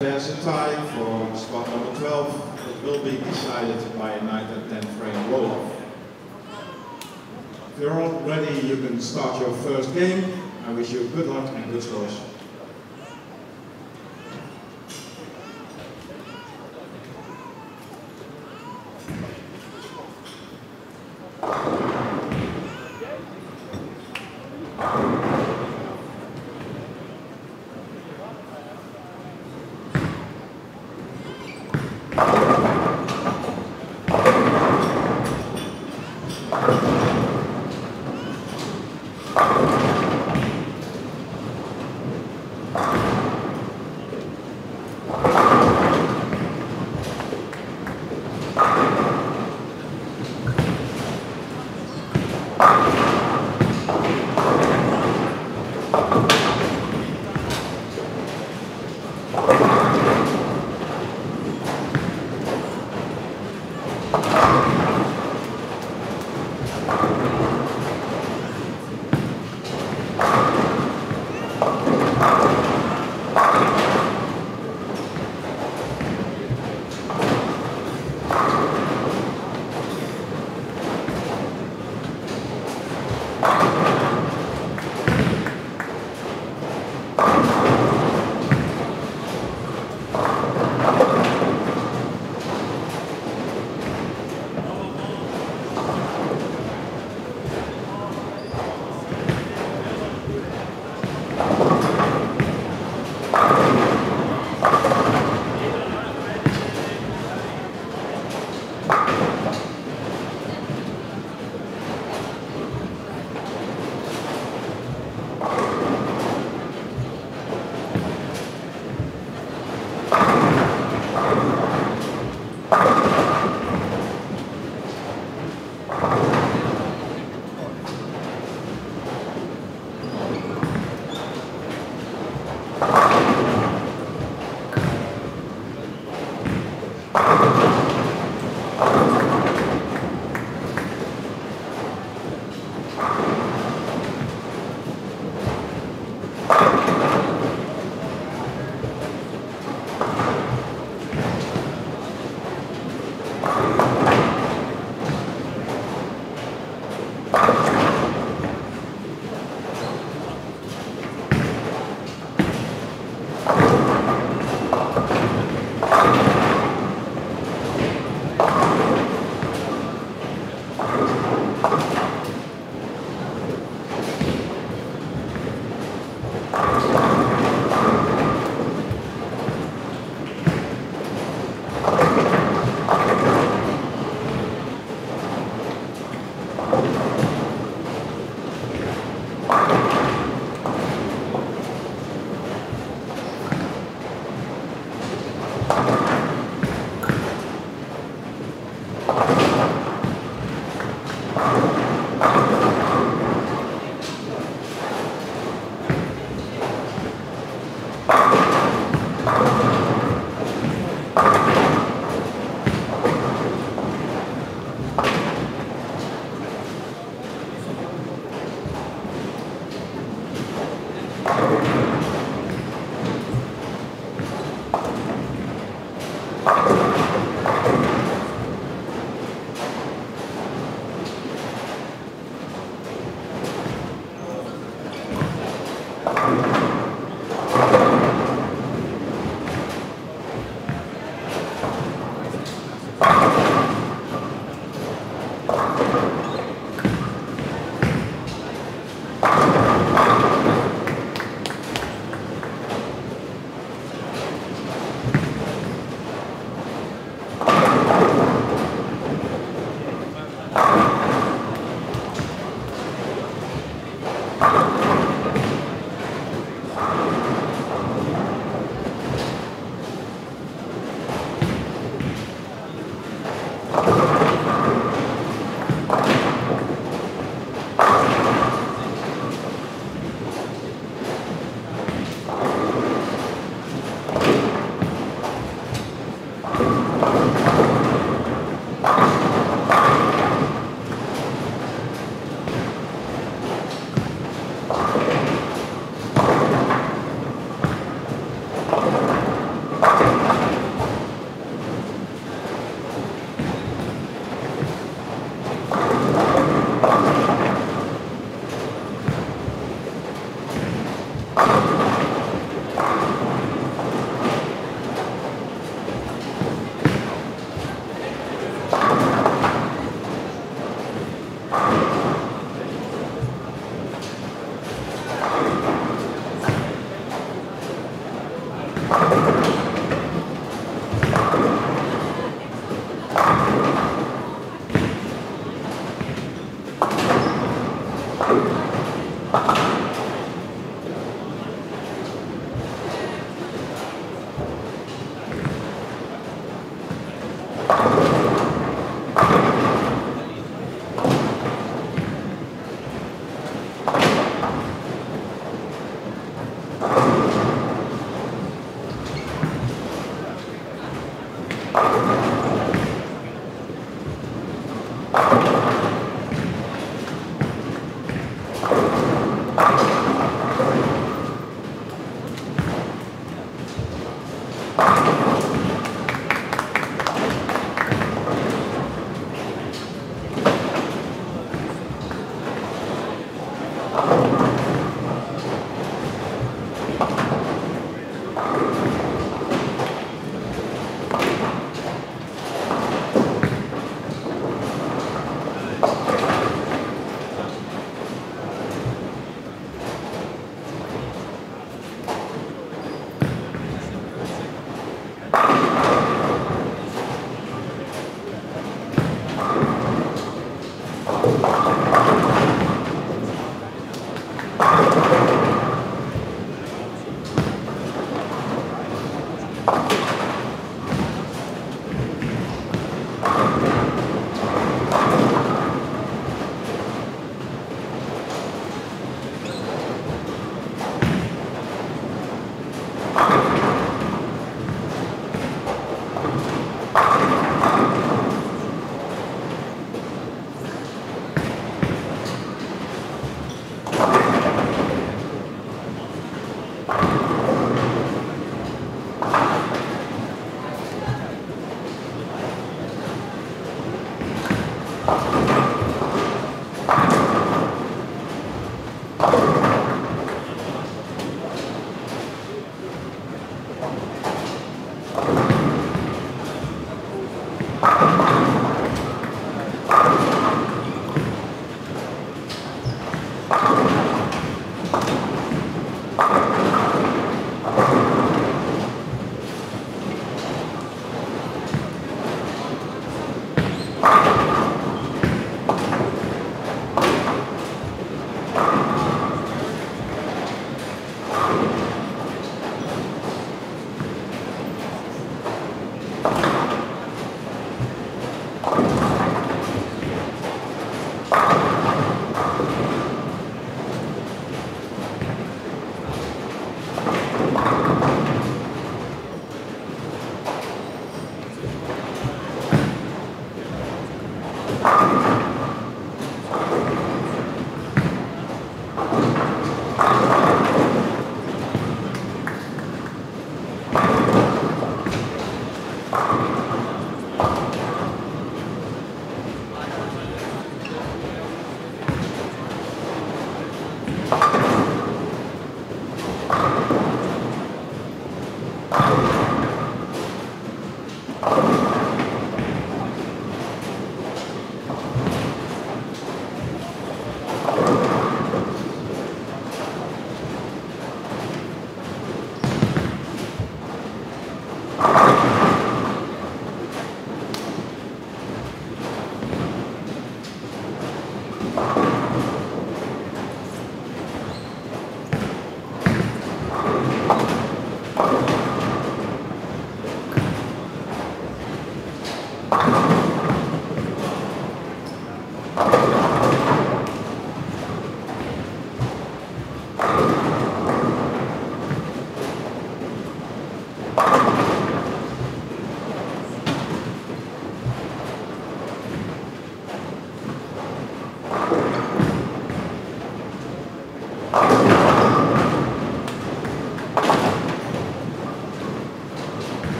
There's a tie for spot number 12 that will be decided by a 9 and 10 frame roll-off. If you're all ready, you can start your first game. I wish you good luck and good scores.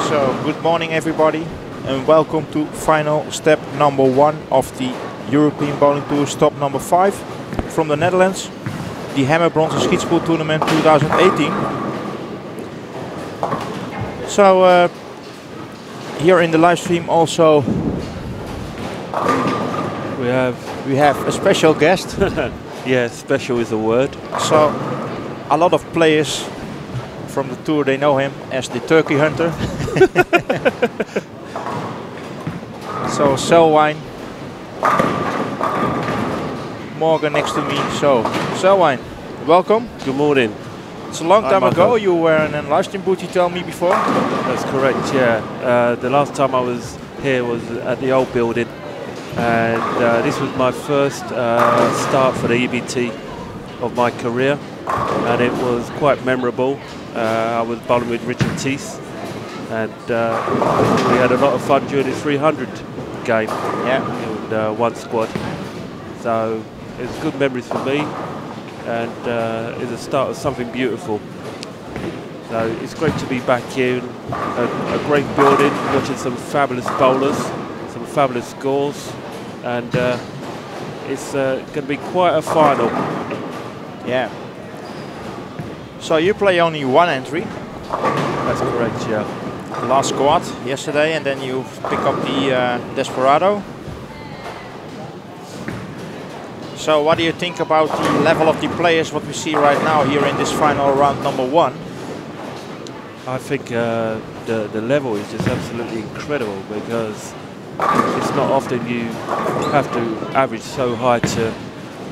So, good morning everybody and welcome to final step number 1 of the European Bowling Tour stop number 5 from the Netherlands, the Hammer Bronzen Schietspoel Tournament 2018. So, here in the live stream also we have a special guest. Yeah, special is a word. So, a lot of players from the tour, they know him as the turkey hunter. So Selwyn, Morgan next to me. So Selwyn, welcome. Good morning. It's a long time ago you were in a live stream booth, you told me before. That's correct, yeah. The last time I was here was at the old building, and this was my first start for the EBT of my career, and it was quite memorable. I was bowling with Richard Teese, and we had a lot of fun during the 300 game. Yeah. In one squad. So it's good memories for me, and it's the start of something beautiful. So it's great to be back here, a great building, watching some fabulous bowlers, some fabulous scores, and it's going to be quite a final. Yeah. So you play only one entry. That's correct, yeah. Last squad yesterday, and then you pick up the Desperado. So what do you think about the level of the players, what we see right now here in this final round number 1? I think the level is just absolutely incredible, because it's not often you have to average so high to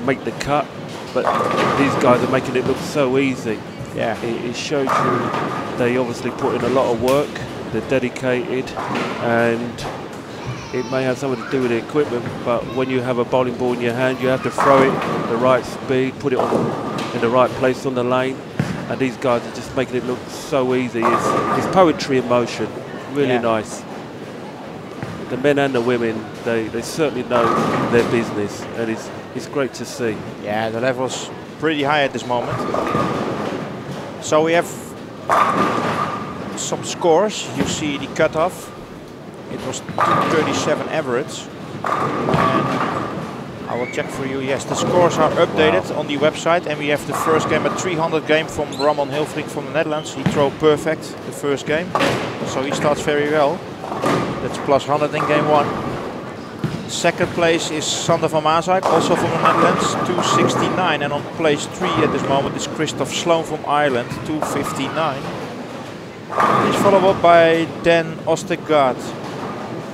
make the cut, but these guys are making it look so easy. Yeah. It shows you they obviously put in a lot of work, they're dedicated, and it may have something to do with the equipment, but when you have a bowling ball in your hand, you have to throw it the right speed, put it in the right place on the lane, and these guys are just making it look so easy. It's poetry in motion, really nice. The men and the women, they certainly know their business, and it's great to see. Yeah, the level's pretty high at this moment. So we have some scores. You see the cutoff. It was 237 average. And I will check for you. Yes, the scores are updated on the website, and we have the first game, a 300 game from Ramon Hilfrich from the Netherlands. He threw perfect the first game, so he starts very well. That's plus 100 in game 1. Second place is Sander van Maasijk, also from the Netherlands, 269. And on place 3 at this moment is Christoph Sloan from Ireland, 259. He's followed up by Dan Ostergaard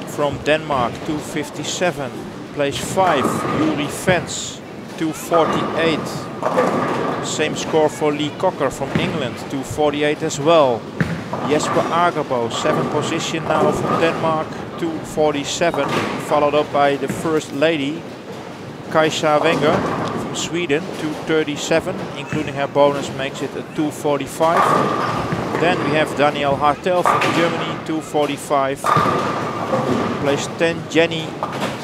from Denmark, 257. Place 5, Yuri Fence, 248. Same score for Lee Cocker from England, 248 as well. Jesper Agerbo, 7th position now from Denmark, 247, followed up by the First Lady, Kajsa Wenger from Sweden, 237, including her bonus makes it a 245. Then we have Daniel Hartel from Germany, 245. Place 10, Jenny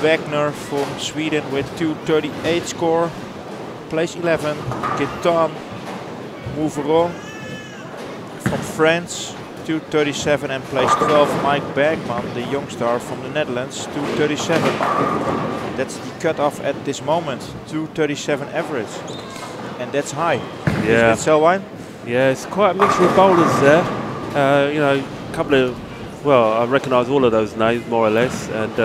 Wagner from Sweden with 238 score. Place 11, Gaetan Mouveron from France, 237, and place 12, Mike Bergman, the young star from the Netherlands, 237. That's the cutoff at this moment, 237 average, and that's high. Yeah. Is it Selwyn? Yeah, it's quite a mixture of bowlers there. You know, a couple of, well, I recognise all of those names more or less, and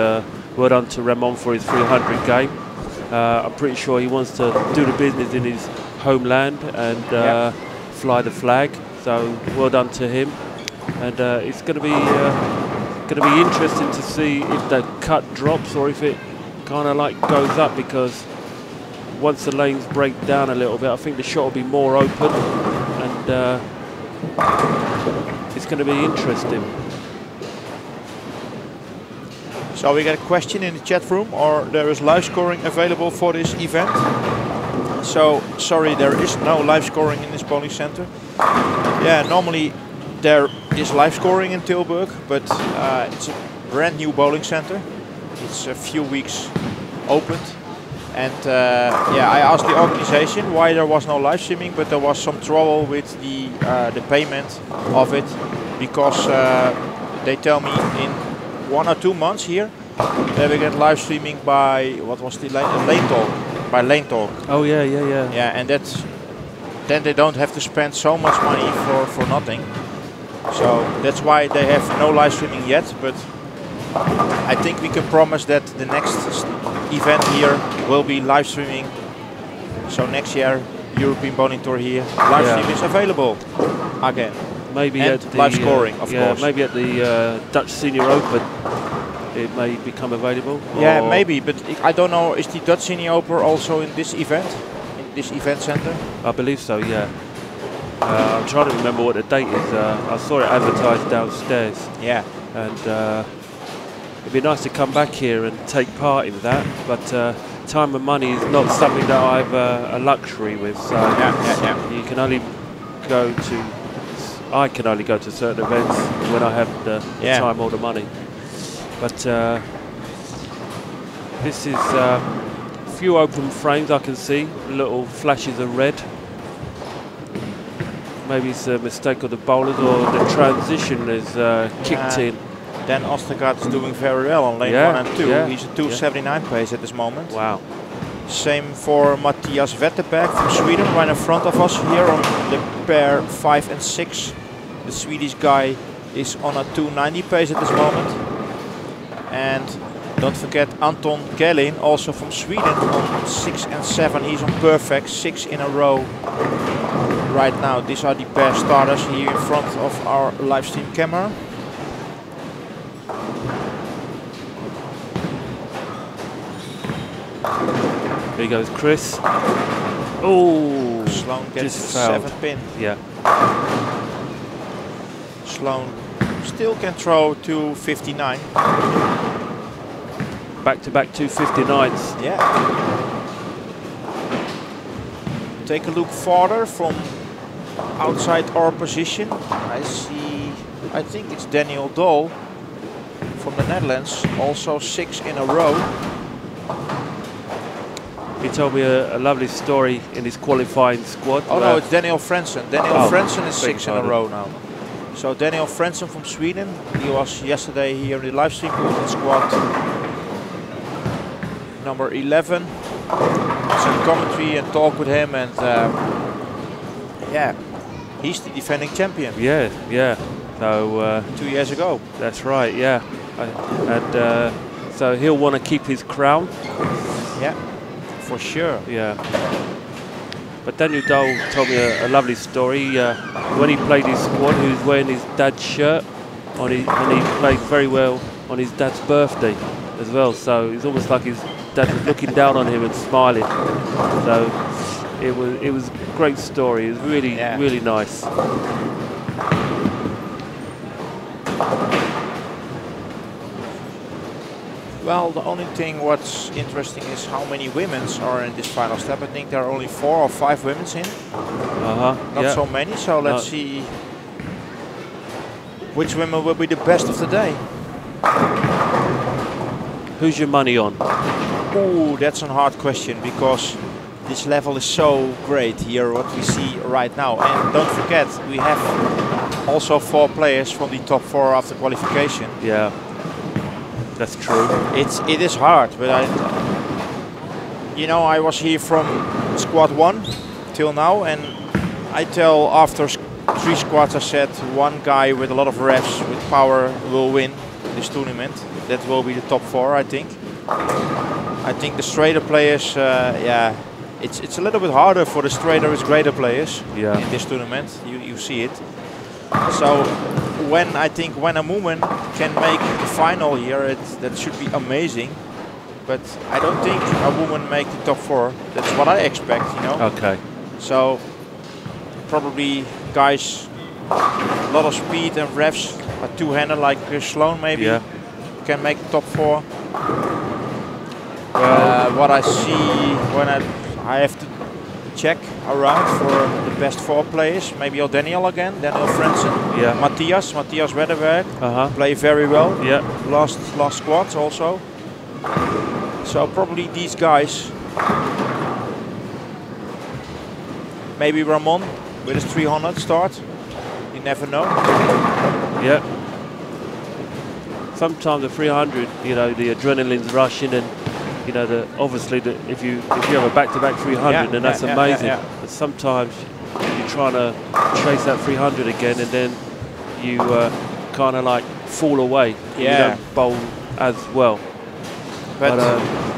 well done to Ramon for his 300 game. I'm pretty sure he wants to do the business in his homeland and fly the flag. So well done to him, and it's going to be interesting to see if the cut drops or if it kind of like goes up, because once the lanes break down a little bit, I think the shot will be more open, and it's going to be interesting. So we get a question in the chat room, or there is live scoring available for this event. So sorry, there is no live scoring in this bowling center. Yeah, normally there is live scoring in Tilburg, but it's a brand new bowling center. It's a few weeks opened, and yeah, I asked the organization why there was no live streaming, but there was some trouble with the payment of it, because they tell me in 1 or 2 months here, they will get live streaming by, what was the Lane Talk? By Lane Talk. Oh yeah. Yeah, and then they don't have to spend so much money for nothing. So that's why they have no live streaming yet, but I think we can promise that the next event here will be live streaming. So next year, European Bowling Tour here, live stream is available again. Maybe and at the live scoring, of course. Maybe at the Dutch Senior Open, it may become available. Yeah, maybe, but I don't know. Is the Dutch Senior Open also in this event, in this event center? I believe so. Yeah. I'm trying to remember what the date is. I saw it advertised downstairs. Yeah. And it'd be nice to come back here and take part in that, but time and money is not something that I've a luxury with. So you can only go to. I can only go to certain events when I have the time or the money. But this is a few open frames I can see, little flashes of red. Maybe it's a mistake of the bowlers or the transition is kicked in. Dan Ostergaard is doing very well on lane 1 and 2. Yeah. He's a 279 pace at this moment. Wow. Same for Matthias Wetterberg from Sweden, right in front of us here on the pair 5 and 6. The Swedish guy is on a 290 pace at this moment. And don't forget Anton Gellin, also from Sweden, on 6 and 7. He's on perfect, 6 in a row right now. These are the pair starters here in front of our live stream camera. Here goes Chris. Oh, Sloan gets just 7 pin. Yeah. Sloan still can throw 259. Back-to-back 259s. Yeah. Take a look farther from outside our position. I see, I think it's Daniel Dahl from the Netherlands, also 6 in a row. He told me a lovely story in his qualifying squad. Oh no, it's Daniel Frentzen. Daniel Frentzen is 6 in a row now. So Daniel Frentzen from Sweden, he was yesterday here in the live stream booth in squad number 11. Some commentary and talk with him, and yeah, he's the defending champion. Yeah. So 2 years ago. That's right. Yeah, and so he'll want to keep his crown. Yeah, for sure. Yeah. But Daniel Dahl told me a lovely story. When he played his squad, he was wearing his dad's shirt and he played very well on his dad's birthday as well. So it's almost like his dad was looking down on him and smiling. So it was a great story. It was really really nice. Well, the only thing what's interesting is how many women are in this final step. I think there are only 4 or 5 women in. Not so many, so let's see which women will be the best of the day. Who's your money on? Ooh, that's a hard question, because this level is so great here, what we see right now. And don't forget, we have also 4 players from the top 4 after qualification. Yeah. That's true. It is hard, but I was here from squad 1 till now, and I tell after 3 squads, I said one guy with a lot of reps with power will win this tournament. That will be the top 4, I think. I think the straighter players, it's a little bit harder for the straighter with greater players in this tournament. You see it. So when a woman can make the final here, that should be amazing. But I don't think a woman make the top 4. That's what I expect, Okay. So probably guys, a lot of speed and reps, a two-hander like Sloan maybe can make the top 4. What I see when I have to check around for the best 4 players. Maybe Daniel again, Daniel Frentzen. Yeah. Matthias Wetterberg play very well. Yeah. Last squads also. So probably these guys. Maybe Ramon with his 300 start. You never know. Yeah. sometimes the 300, you know, the adrenaline's rushing, and you know, obviously if you have a back-to-back 300, then that's amazing. But sometimes you're trying to chase that 300 again, and then you kind of like fall away. You don't bowl as well. But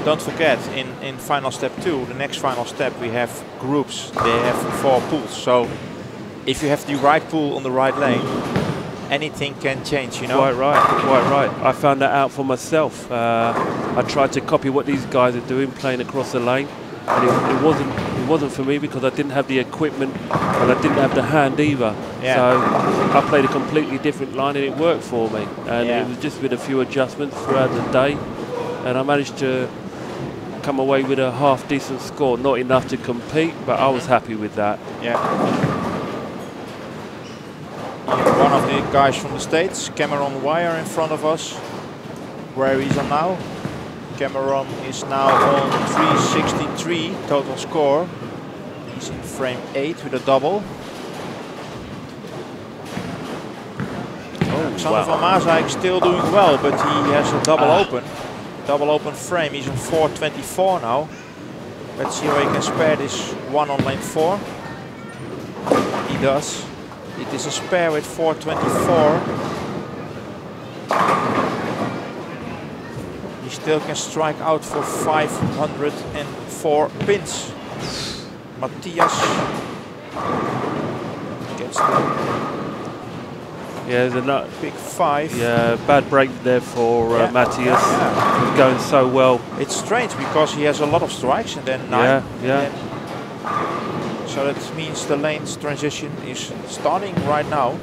don't forget, in final step 2, the next final step, we have groups. They have 4 pools. So if you have the right pool on the right lane, anything can change, you know. Quite right, quite right. I found that out for myself. I tried to copy what these guys are doing, playing across the lane, and it wasn't for me because I didn't have the equipment and I didn't have the hand either. Yeah. So I played a completely different line and it worked for me. And it was just with a few adjustments throughout the day, and I managed to come away with a half decent score. Not enough to compete, but I was happy with that. Yeah. One of the guys from the States, Cameron Wire, in front of us. Where is he now? Cameron is now on 363 total score. He's in frame 8 with a double. Alexander van Maasdijk still doing well, but he has a double open frame. He's on 424 now. Let's see how he can spare this one on lane 4. He does. It is a spare with 424. He still can strike out for 504 pins. Matthias gets the there's a big 5. Yeah, bad break there for Matthias. He's going so well. It's strange because he has a lot of strikes and then 9. So that means the lane's transition is starting right now.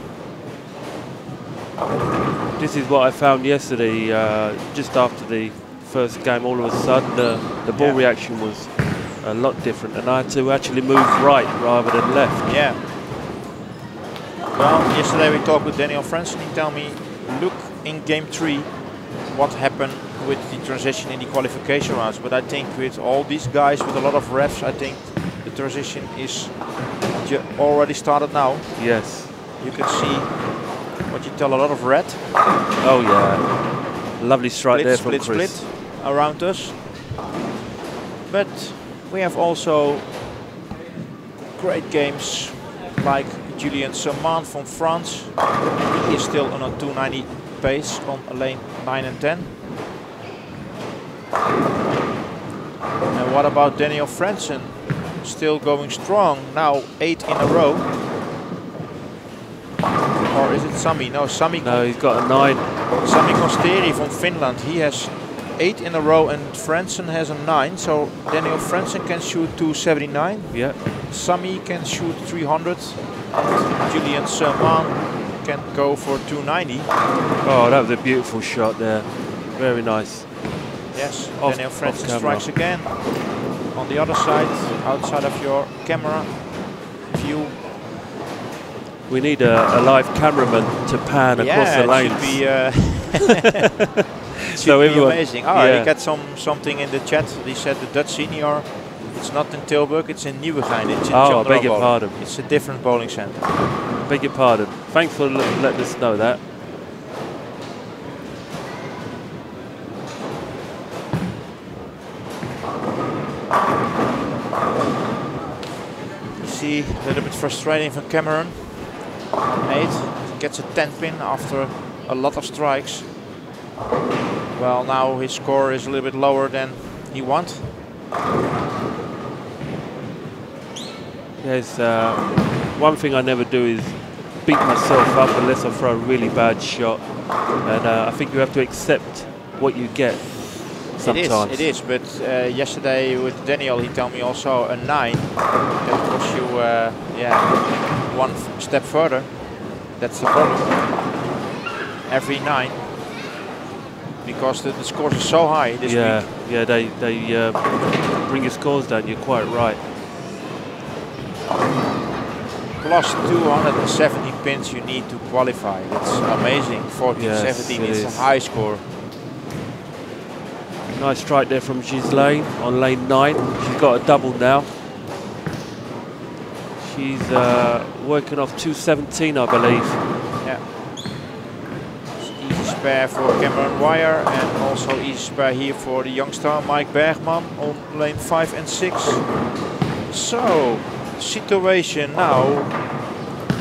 This is what I found yesterday, just after the first game. All of a sudden, the ball reaction was a lot different, and I had to actually move right rather than left. Yeah. Well, yesterday we talked with Daniel Franson. He told me, look in game 3 what happened with the transition in the qualification rounds. But I think with all these guys with a lot of reps, I think the transition is already started now. Yes. You can see what you tell, a lot of red. Oh yeah. Lovely strike there from Chris. Split around us. But we have also great games like Julien Saman from France. He is still on a 290 pace on lane 9 and 10. And what about Daniel Franson? Still going strong, now 8 in a row. Or is it Sami? No, Sami. No, he's got a 9. Sami Kosteri from Finland. He has 8 in a row and Franson has a 9. So Daniel Franson can shoot 279. Yeah. Sami can shoot 300. And Julien Saman can go for 290. Oh, that was a beautiful shot there. Very nice. Yes, Daniel Franson strikes again. On the other side, outside of your camera view. We need a live cameraman to pan across the lanes. Should be amazing. Oh, he got something in the chat. He said the Dutch senior, it's not in Tilburg, it's in Nieuwegein. It's in I beg your pardon. It's a different bowling center. Beg your pardon. Thanks for letting us know that. See, a little bit frustrating for Cameron. 8, gets a 10 pin after a lot of strikes. Well, now his score is a little bit lower than he wants. Yes, one thing I never do is beat myself up unless I throw a really bad shot. And I think you have to accept what you get sometimes. It is, but yesterday with Daniel, he told me also a 9. That puts you one step further. That's the problem. Every 9. Because the scores are so high this week. Yeah, they bring your scores down, you're quite right. Plus 270 pins you need to qualify. It's amazing. 14-17, it's a high score. Nice strike there from Ghislaine on lane 9. She's got a double now. She's working off 217, I believe. Yeah. Easy spare for Cameron Wire, and also easy spare here for the youngster Mike Bergman on lane 5 and 6. So, situation now,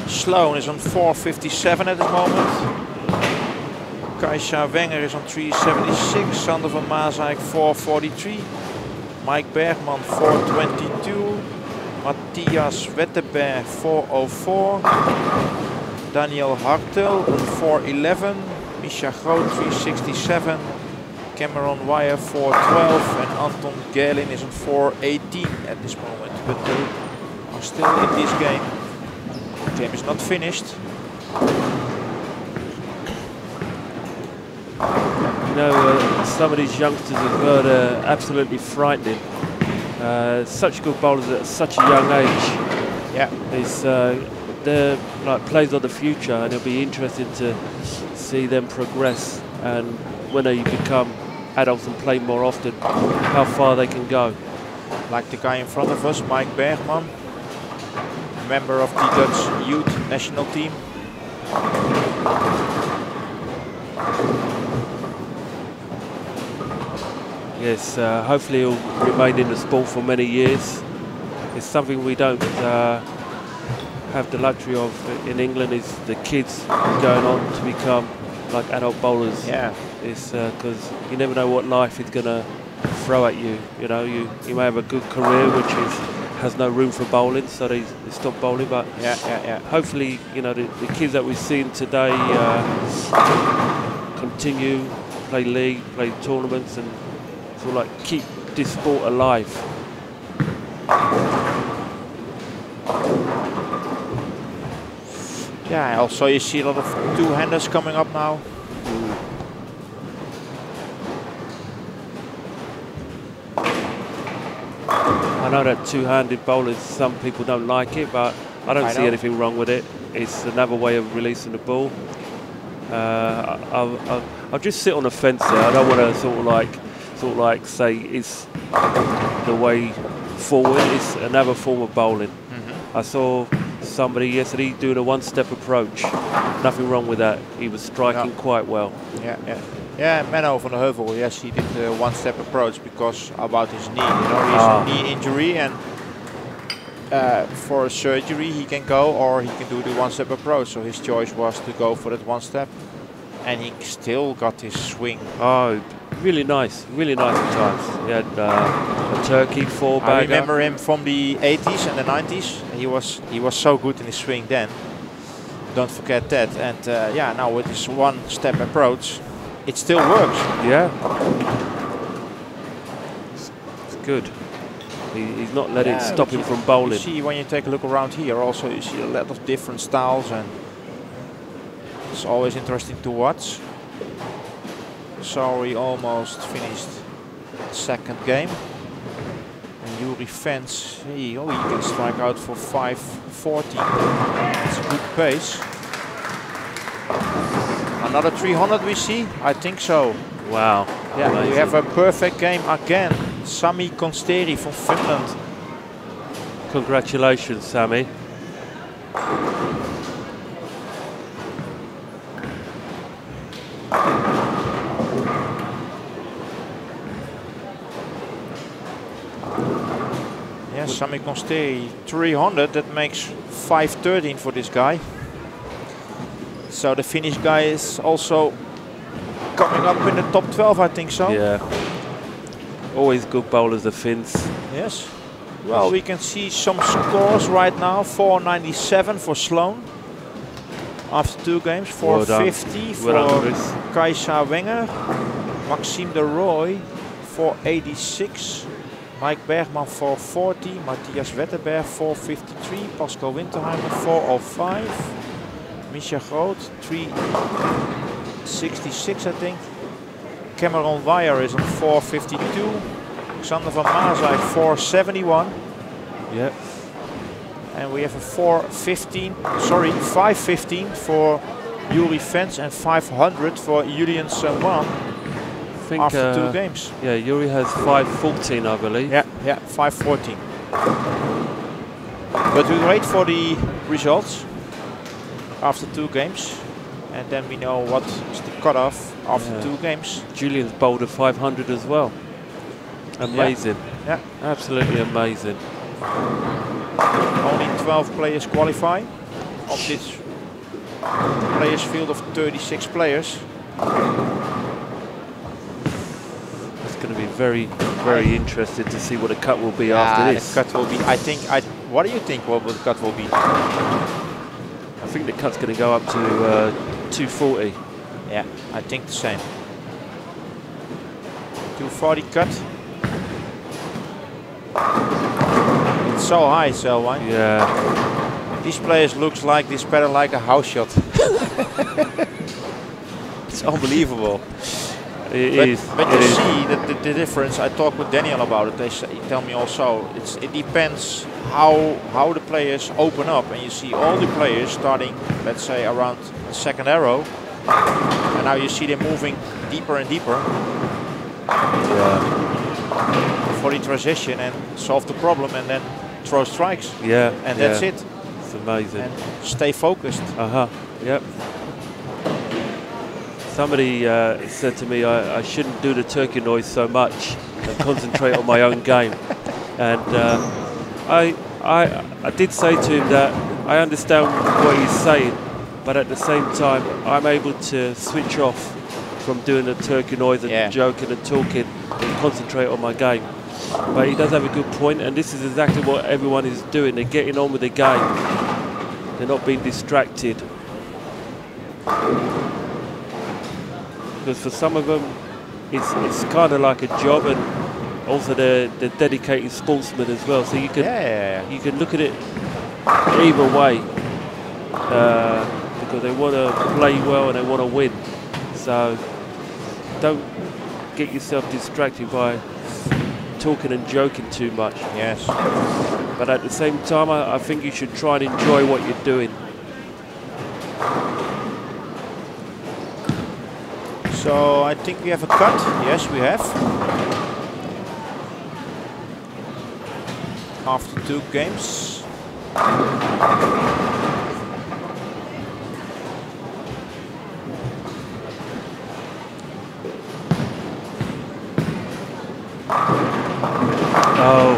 Sloan is on 457 at the moment. Kaisa Wenger is on 376, Sander van Maasijk 443, Mike Bergman 422, Matthias Wetterberg 404, Daniel Hartel on 411, Misha Groot 367, Cameron Wire 412, and Anton Gerlin is on 418 at this moment. But they are still in this game. The game is not finished. You know, some of these youngsters have got absolutely frightening. Such good bowlers at such a young age. Yeah, they're like plays of the future, and it'll be interesting to see them progress. And when they become adults and play more often, how far they can go. like the guy in front of us, Mike Bergman, member of the Dutch youth national team. Yes, hopefully he'll remain in the sport for many years. It's something we don't have the luxury of in England, is the kids going on to become like adult bowlers. Yeah. It's because you never know what life is going to throw at you. You know, you may have a good career which has no room for bowling, so they stop bowling. But hopefully, you know, the kids that we've seen today continue, play league, play tournaments, and sort of like keep this sport alive. Yeah, also you see a lot of two-handers coming up now. I know that two-handed bowlers, some people don't like it, but I don't see anything wrong with it. It's another way of releasing the ball. I'll just sit on the fence there. I don't want to sort of like say it's the way forward. It's another form of bowling. I saw somebody yesterday doing a one-step approach. Nothing wrong with that. He was striking quite well. Yeah, Menno van der Heuvel, yes, he did a one-step approach because about his knee. You know, he has a knee injury, and for surgery he can go, or he can do the one-step approach. So his choice was to go for that one-step, and he still got his swing. Oh, really nice at times. He had a turkey four-bagger. I remember him from the 80s and the 90s. He was so good in his swing then. Don't forget that. And yeah, now with this one-step approach, it still works. Yeah, it's good. He's not letting it stop him from bowling. You see, when you take a look around here, also you see a lot of different styles, and it's always interesting to watch. So we almost finished the second game. And Yuri Fens, he can strike out for 540. That's a good pace. Another 300 we see? I think so. Wow. Yeah, amazing. we have a perfect game again. Sami Konsteri from Finland. Congratulations, Sami. Yes, Sami Konsteri 300, that makes 513 for this guy. So the Finnish guy is also coming up in the top 12, I think so. Yeah. Always good bowlers, the Finns. Yes. Well, we can see some scores right now. 497 for Sloan after 2 games. 450 for Kaisa Wenger. Maxime de Rooij 486. Mike Bergman 440. Matthias Wetterberg 453. Pascal Winterheimer 405. Misha Groot 366, I think. Cameron Wire is on 452. Sander van Maasijk 471. Yep. And we have a 515 for Yuri Fens and 500 for Julian Saman after 2 games. Yeah, Yuri has 514, I believe. Yeah, 514. But we wait for the results after 2 games. and then we know what is the cutoff after 2 games. Julian's bowled a 500 as well. Amazing. Yeah. Absolutely amazing. Only 12 players qualify of this players field of 36 players. It's going to be very, very interesting to see what the cut will be after this. The cut will be, what do you think what the cut will be? I think the cut's going to go up to 240. Yeah, I think the same. 240 cut. It's so high, Selwyn. Yeah. These players looks like this pattern like a house shot. It's unbelievable. But you see that the difference. I talked with Daniel about it. They tell me also it depends how the players open up, and you see all the players starting, let's say, around the second arrow, and now you see them moving deeper and deeper. Yeah. For the transition and solve the problem, and then throw strikes. Yeah. And that's it. It's amazing. And stay focused. Yep. Somebody said to me I shouldn't do the turkey noise so much and concentrate on my own game. And I did say to him that I understand what he's saying, but at the same time I'm able to switch off from doing the turkey noise and joking and talking and concentrate on my game. But he does have a good point, and this is exactly what everyone is doing. They're getting on with the game. They're not being distracted. Because for some of them, it's kind of like a job, and also they're dedicated sportsmen as well. So you can you can look at it either way, because they want to play well and they want to win. So don't get yourself distracted by talking and joking too much. Yes. But at the same time, I think you should try and enjoy what you're doing. So I think we have a cut. Yes, we have. After 2 games. Oh,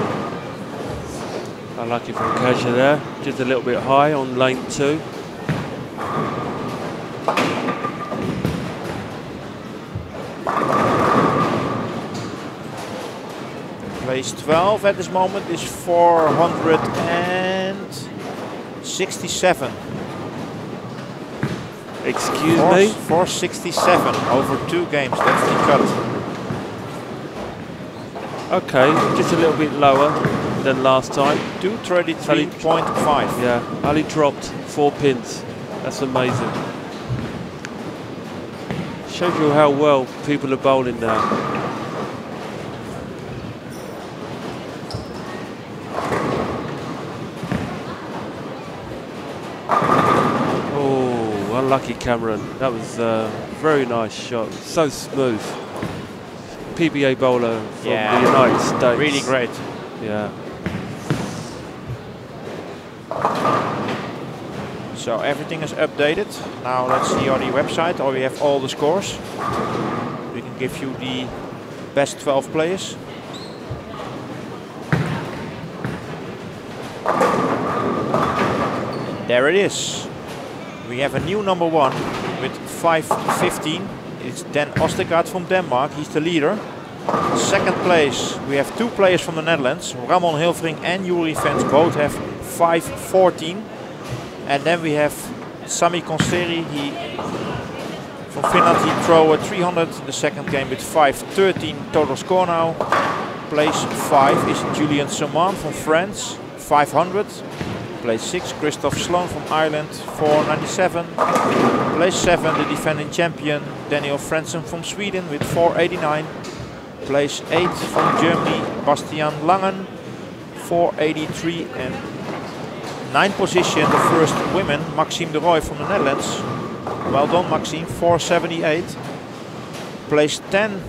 unlucky from Kasia there. Just a little bit high on lane 2. Place 12 at this moment is 467. Excuse me? 467 over 2 games. That's the cut. Okay, just a little bit lower than last time. 233.5. Yeah, Ali dropped 4 pins. That's amazing. Shows you how well people are bowling now. Oh, unlucky Cameron. That was a very nice shot. So smooth. PBA bowler from the United States. Really great. Yeah. So everything is updated. Now let's see on the website, or we have all the scores. We can give you the best 12 players. There it is. We have a new number 1 with 515. It's Dan Ostergaard from Denmark. He's the leader. Second place, we have 2 players from the Netherlands. Ramon Hilvering and Juri Vens both have 514. And then we have Sami Konsteri. He from Finland. He threw a 300 in the second game with 513 total score now. Place 5 is Julian Saman from France, 500. Place 6, Christoph Sloan from Ireland, 497. Place 7, the defending champion, Daniel Frentzen from Sweden with 489. Place 8 from Germany, Bastian Langen, 483. And 9th position, the first women, Maxime de Rooij from the Netherlands. Well done, Maxime, 478. Place 10,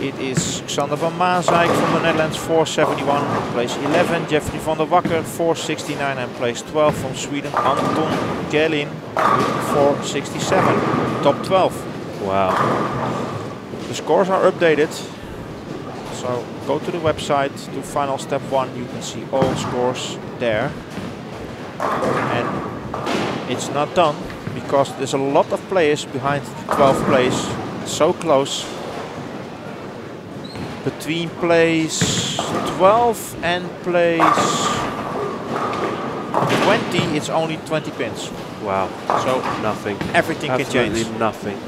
It is Xander van Maasijk from the Netherlands, 471, place 11. Jeffrey van der Wakker, 469, and place 12 from Sweden. Anton Gelin, 467, top 12. Wow. The scores are updated. So go to the website, to final step 1, you can see all scores there. And it's not done because there's a lot of players behind the 12th place, so close. Between place 12 and place 20, it's only 20 pins. Wow. So nothing. Everything can change. Absolutely nothing.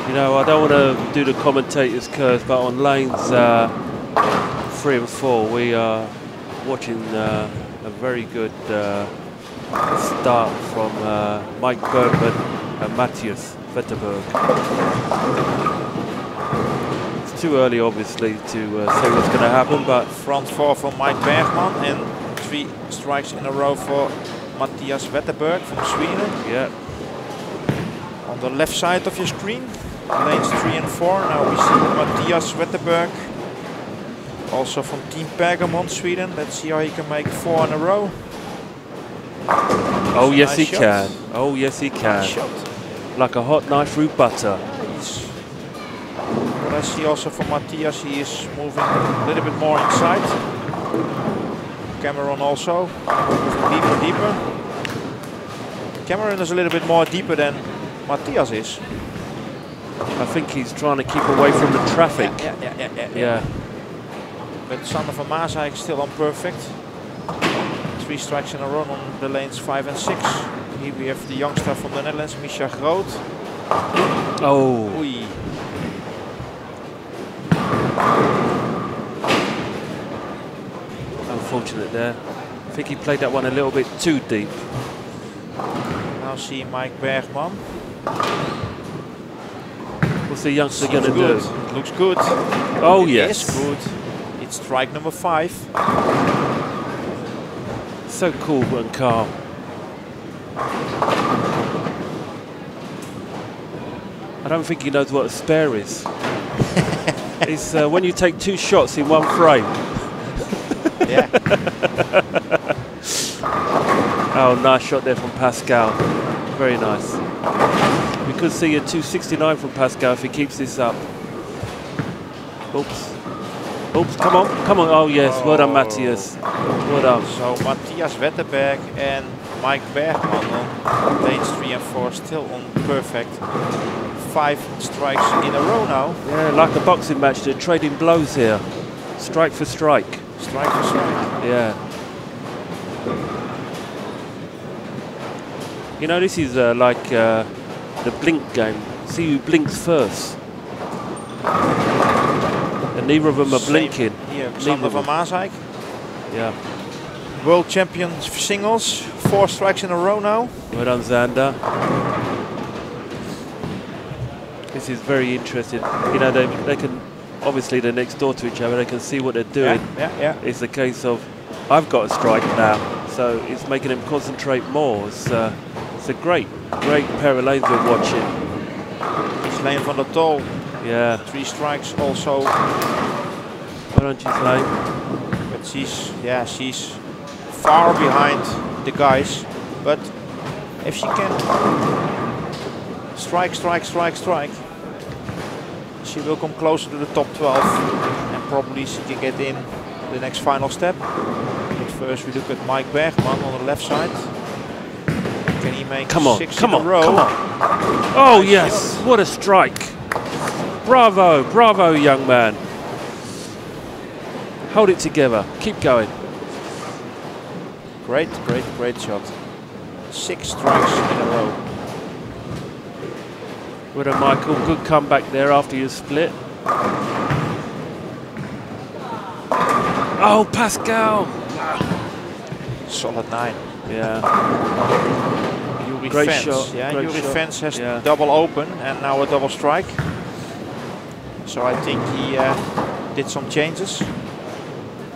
You know, I don't want to do the commentator's curse, but on lanes 3 and 4, we are watching a very good start from Mike Bergman and Matthias Vetterberg. It's too early, obviously, to say what's going to happen, but front 4 from Mike Bergman and 3 strikes in a row for Matthias Vetterberg from Sweden. yeah. On the left side of your screen, lanes 3 and 4. Now we see Matthias Vetterberg, also from Team Pergamon, Sweden. Let's see how he can make 4 in a row. Oh yes, Nice he shot. can. Oh yes, he can. Nice shot. Like a hot knife through butter. Nice. What I see also from Matthias, he is moving a little bit more inside. Cameron also moving deeper, deeper. Cameron is a little bit more deeper than Matthias is. I think he's trying to keep away from the traffic. Yeah. But Xander van Maasijk still on perfect. 3 strikes in a row on the lanes 5 and 6. Here we have the youngster from the Netherlands, Misha Groot. Oh. Oei. Unfortunate there. I think he played that one a little bit too deep. Now see Mike Bergman. What's the youngster Seems going to good. do? It looks good. Oh It yes. is good. It's strike number 5. So cool and calm. I don't think he knows what a spare is. It's when you take 2 shots in 1 frame. Yeah. Oh, nice shot there from Pascal. Very nice. We could see a 269 from Pascal if he keeps this up. Oops. Oops, come on, come on. Oh yes, well done Matthias. Well done. So Matthias Vetterberg and Mike Bergman on lanes 3 and 4 still on perfect. 5 strikes in a row now. Yeah, like a boxing match, they're trading blows here. Strike for strike. Strike for strike. Yeah. You know, this is like the blink game. See who blinks first. And neither of them are blinking. Here, Xander van Maasijk. Yeah. World champion singles. 4 strikes in a row now. Well done, Xander. This is very interesting. You know, they can, obviously they're next door to each other, they can see what they're doing. Yeah. It's a case of, I've got a strike now, so it's making them concentrate more. It's a great pair of lanes we're watching. It's Leen van der Tol. Yeah. 3 strikes also. Why don't you play? But she's far behind the guys. But if she can strike, she will come closer to the top 12 and probably she can get in the next final step. But first we look at Mike Bergman on the left side. Can he make 6 in a row? Come on. Oh yes, what a strike. Bravo, bravo young man. Hold it together, keep going. Great shot. 6 strikes in a row. Well done, Michael, good comeback there after your split. Oh, Pascal. Solid 9. Yeah. Yuri Great Fence. shot. Yeah, Great Yuri shot. Fence has Yeah. double open and now a double strike. So I think he did some changes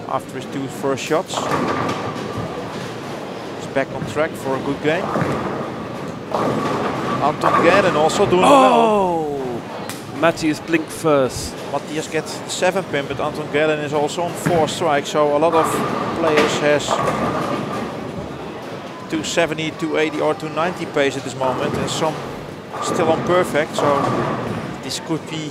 after his 2 first shots. He's back on track for a good game. Anton Gerden also doing well. Matthias blinked first. Matthias gets 7 pin, but Anton Gellen is also on 4 strikes, so a lot of players has 270, 280 or 290 pace at this moment, and some still on perfect, so this could be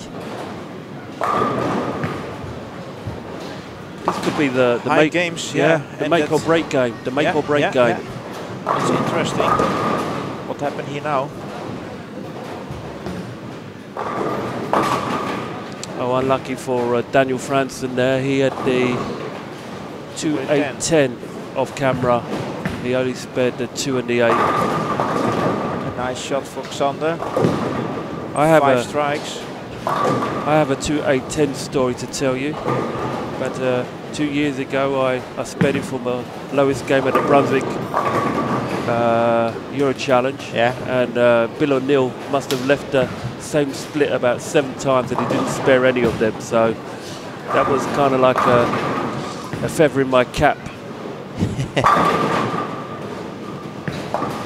the high make games, the make or break game. The make or break game. Yeah. It's interesting. What happened here now? Oh, unlucky for Daniel Franzen there. He had the 2.810 off camera. He only spared the 2 and the 8. A nice shot for Xander. I have 5 strikes. I have a 2.810 story to tell you. But 2 years ago, I spared it for my lowest game at the Brunswick Euro Challenge. Yeah. And Bill O'Neill must have left the same split about 7 times, and he didn't spare any of them. So that was kind of like a feather in my cap.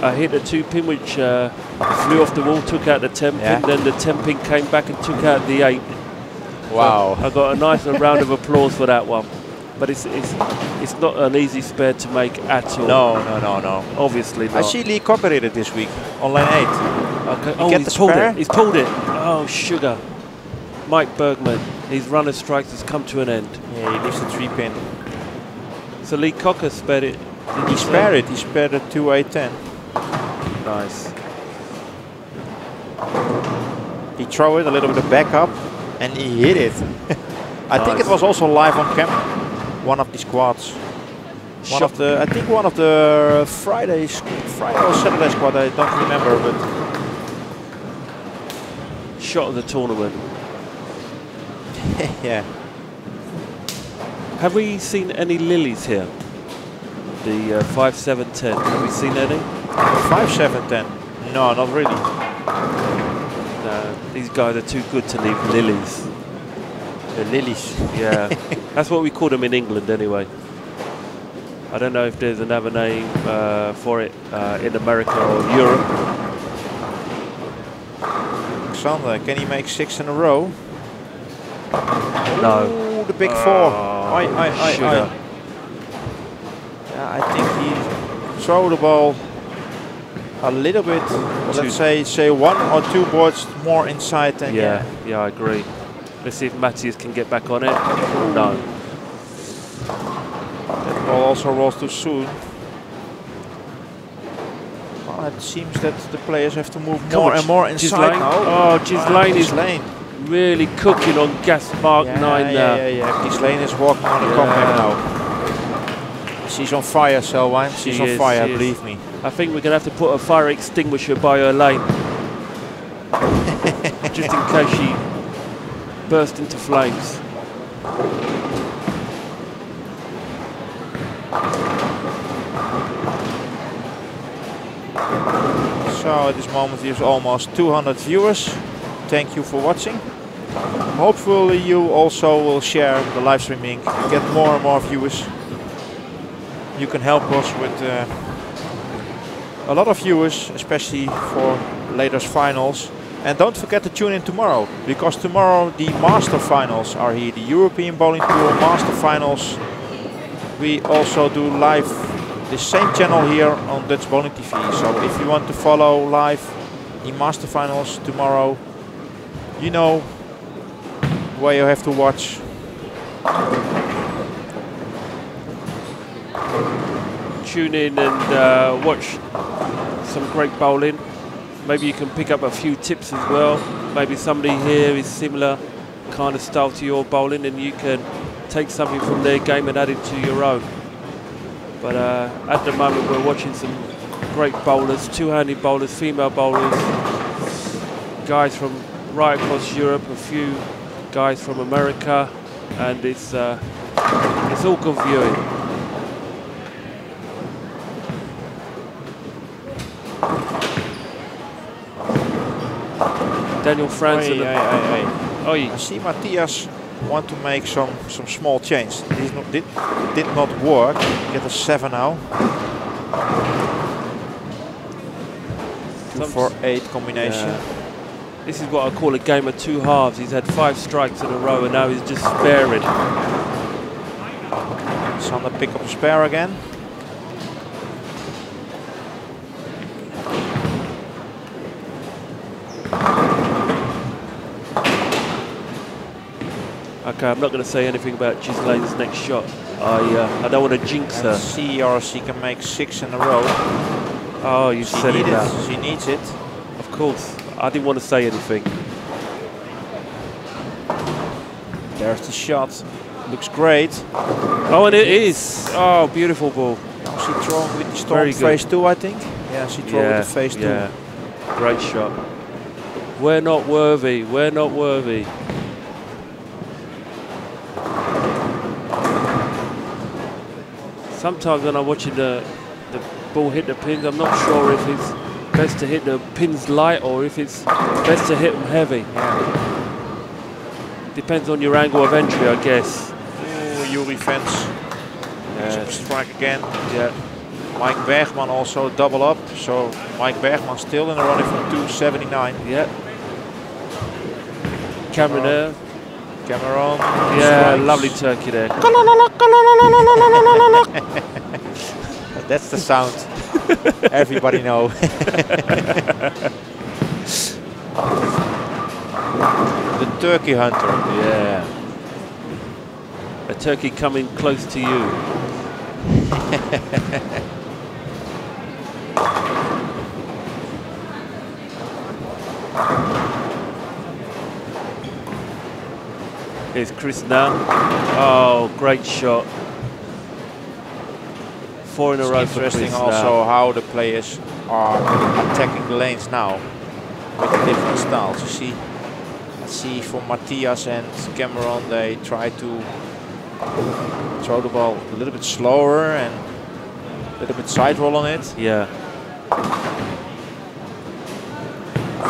I hit a 2-pin which flew off the wall, took out the 10-pin, then the 10-pin came back and took out the 8. Wow. So I got a nice round of applause for that one. But it's not an easy spare to make at all. No. Obviously not. I see Lee Cocker did it this week on lane 8. Okay. Oh, he's pulled it. He's pulled it. Oh, sugar. Mike Bergman, his runner strikes has come to an end. Yeah, he leaves the 3-pin. So Lee Cocker spared it. He spared it. He spared the 2.810. Nice. He threw it a little bit of back up, and he hit it. I think it was also live on camera. One of the squads. I think one of the Friday or Saturday squad. I don't remember, but Shot of the tournament. yeah. Have we seen any lilies here? The 5.710. Have we seen any? 5.710. No, not really. No, these guys are too good to leave lilies. The lilies. Yeah, that's what we call them in England anyway. I don't know if there's another name for it in America or Europe. Alexander, can he make 6 in a row? No. Ooh, the big 4. Sugar. Yeah, I think he threw the ball a little bit, let's say 1 or 2 boards more inside. Than yeah, I agree. Let's see if Matthias can get back on it. No. That ball also rolls too soon. Well, it seems that the players have to move more and more inside now. Oh, Ghislaine is really cooking on gas mark 9 now. Yeah. Ghislaine is walking on the comeback now. She's on fire, Selwyn. She's on fire, believe me. I think we're going to have to put a fire extinguisher by her lane. Just in case she burst into flames. So at this moment there's almost 200 viewers. Thank you for watching. Hopefully you also will share the live streaming, get more and more viewers. You can help us with a lot of viewers, especially for later finals. And don't forget to tune in tomorrow, because tomorrow the Master Finals are here. The European Bowling Tour Master Finals. We also do live the same channel here on Dutch Bowling TV. So if you want to follow live the Master Finals tomorrow, you know where you have to watch. Tune in and watch some great bowling. Maybe you can pick up a few tips as well. Maybe somebody here is similar kind of style to your bowling, and you can take something from their game and add it to your own. But at the moment we're watching some great bowlers, two-handed bowlers, female bowlers, guys from right across Europe, a few guys from America, and it's all good viewing. Daniel Franzen. I see Matthias want to make some small change. Did not work. Get a 7 now. 2-4-8 combination. This is what I call a game of two halves. He's had 5 strikes in a row and now he's just sparing. Sander pick up a spare again. Okay, I'm not going to say anything about Ghislaine's next shot. I don't want to jinx her. See or she can make 6 in a row. Oh, you said it now. She needs it. Of course. I didn't want to say anything. There's the shot. Looks great. Oh, and it is. Oh, beautiful ball. Now she thrown with the storm phase 2, I think. Yeah, she threw with the phase 2. Yeah, great shot. We're not worthy. We're not worthy. Sometimes when I'm watching the ball hit the pins, I'm not sure if it's best to hit the pins light or if it's best to hit them heavy. Yeah. Depends on your angle of entry, I guess. Oh, Yuri fence. Yeah. Strike again. Yeah. Mike Bergman also double up. So Mike Bergman still in the running from 279. Yeah. Cameron there. Cameron. Yeah, strikes. lovely turkey there. That's the sound. Everybody know. The turkey hunter. Yeah. A turkey coming close to you. Here's Chris now. Oh, great shot. 4 in a row for Chris. Interesting also how the players are attacking the lanes now with the different styles. You see, let's see, for Matthias and Cameron, they try to throw the ball a little bit slower and a little bit side roll on it. Yeah.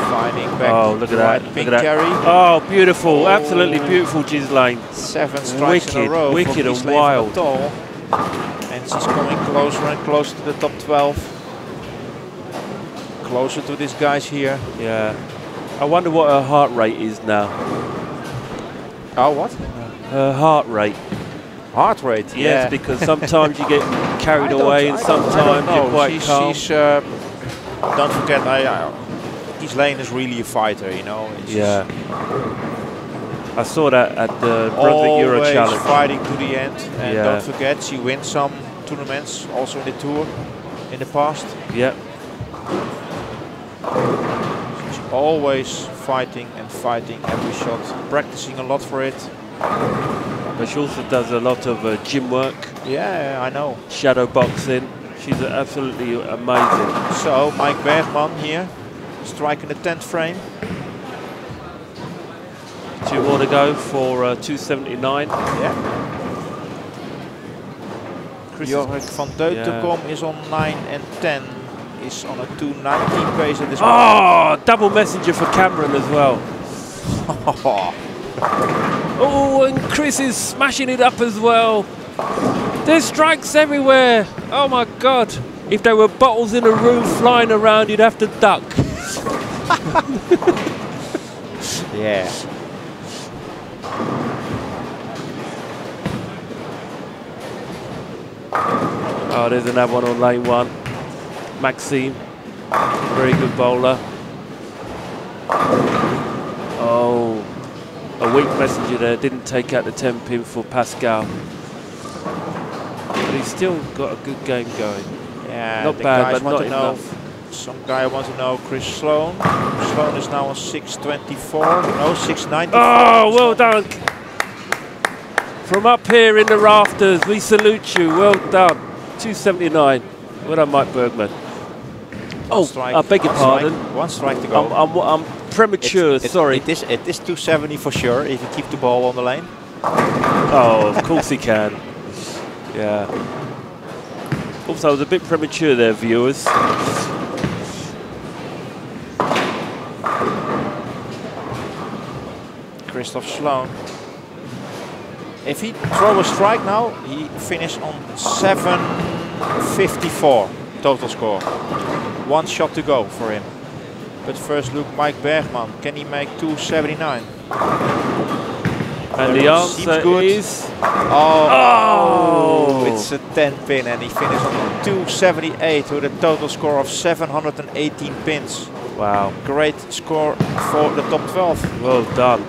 Finding back. Oh, look at that. Pink Look at that. carry. Oh, beautiful. Absolutely beautiful, Ghislaine. 7 strikes in a row. Wicked and Ghislaine wild. from the tall. And she's coming closer and closer to the top 12. Closer to these guys here. Yeah. I wonder what her heart rate is now. Oh, what? Her heart rate. Heart rate, Yes, yeah. because sometimes you get carried away and sometimes you're quite calm. Don't forget, Ghislaine is really a fighter, you know. Yeah. I saw that at the Bronzen Euro Always Challenge. fighting to the end. And Yeah. don't forget, she wins some tournaments, also in the tour, in the past. Yeah. She's always fighting and fighting every shot, practicing a lot for it. But she also does a lot of gym work. Yeah, I know. Shadow boxing. She's absolutely amazing. So, Mike Bergman here, striking the 10th frame. 2 more to go for 279. Yeah. Jorg van Deutenkom is on 9 and 10. Is on a 219 pace at this moment. Oh, double messenger for Cameron as well. Oh, and Chris is smashing it up as well. There's strikes everywhere. Oh my God. If there were bottles in a room flying around, you'd have to duck. Yeah. Oh, there's another one on lane 1. Maxime, very good bowler. Oh, a weak messenger there, didn't take out the 10 pin for Pascal. But he's still got a good game going. Yeah, not bad, but not enough. Some guy wants to know Chris Sloan. Sloan is now on 624, no, 694. Oh, well done. From up here in the rafters, we salute you. Well done. 279. Well done, Mike Bergman. Oh, I beg your pardon. One strike to go. I'm premature, sorry. It is 270 for sure if you keep the ball on the lane. Oh, of course he can. Yeah. Oops, I was a bit premature there, viewers. Christoph Sloan. If he throw a strike now, he finished on 754 total score. 1 shot to go for him. But first look, Mike Bergman. Can he make 279? And the answer is... Oh! It's a 10 pin and he finished on 278 with a total score of 718 pins. Wow. Great score for the top 12. Well done.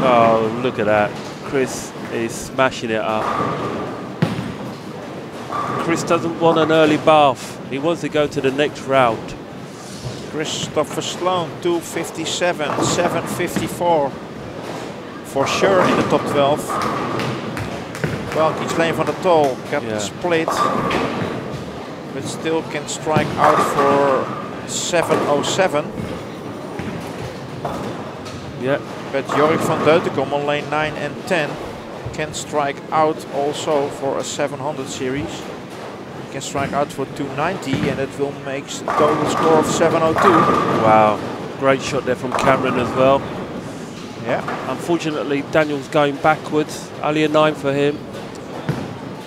Oh, look at that. Chris is smashing it up. Chris doesn't want an early bath. He wants to go to the next round. Christopher Sloan, 257, 754. For sure in the top 12. Well, Kiesleen van der Tol got split. But still can strike out for 707. Yeah. But Jorik van Deutenkom on lane 9 and 10 can strike out also for a 700 series. He can strike out for 290 and it will make a total score of 702. Wow, great shot there from Cameron as well. Yeah. Unfortunately, Daniel's going backwards. Only a 9 for him.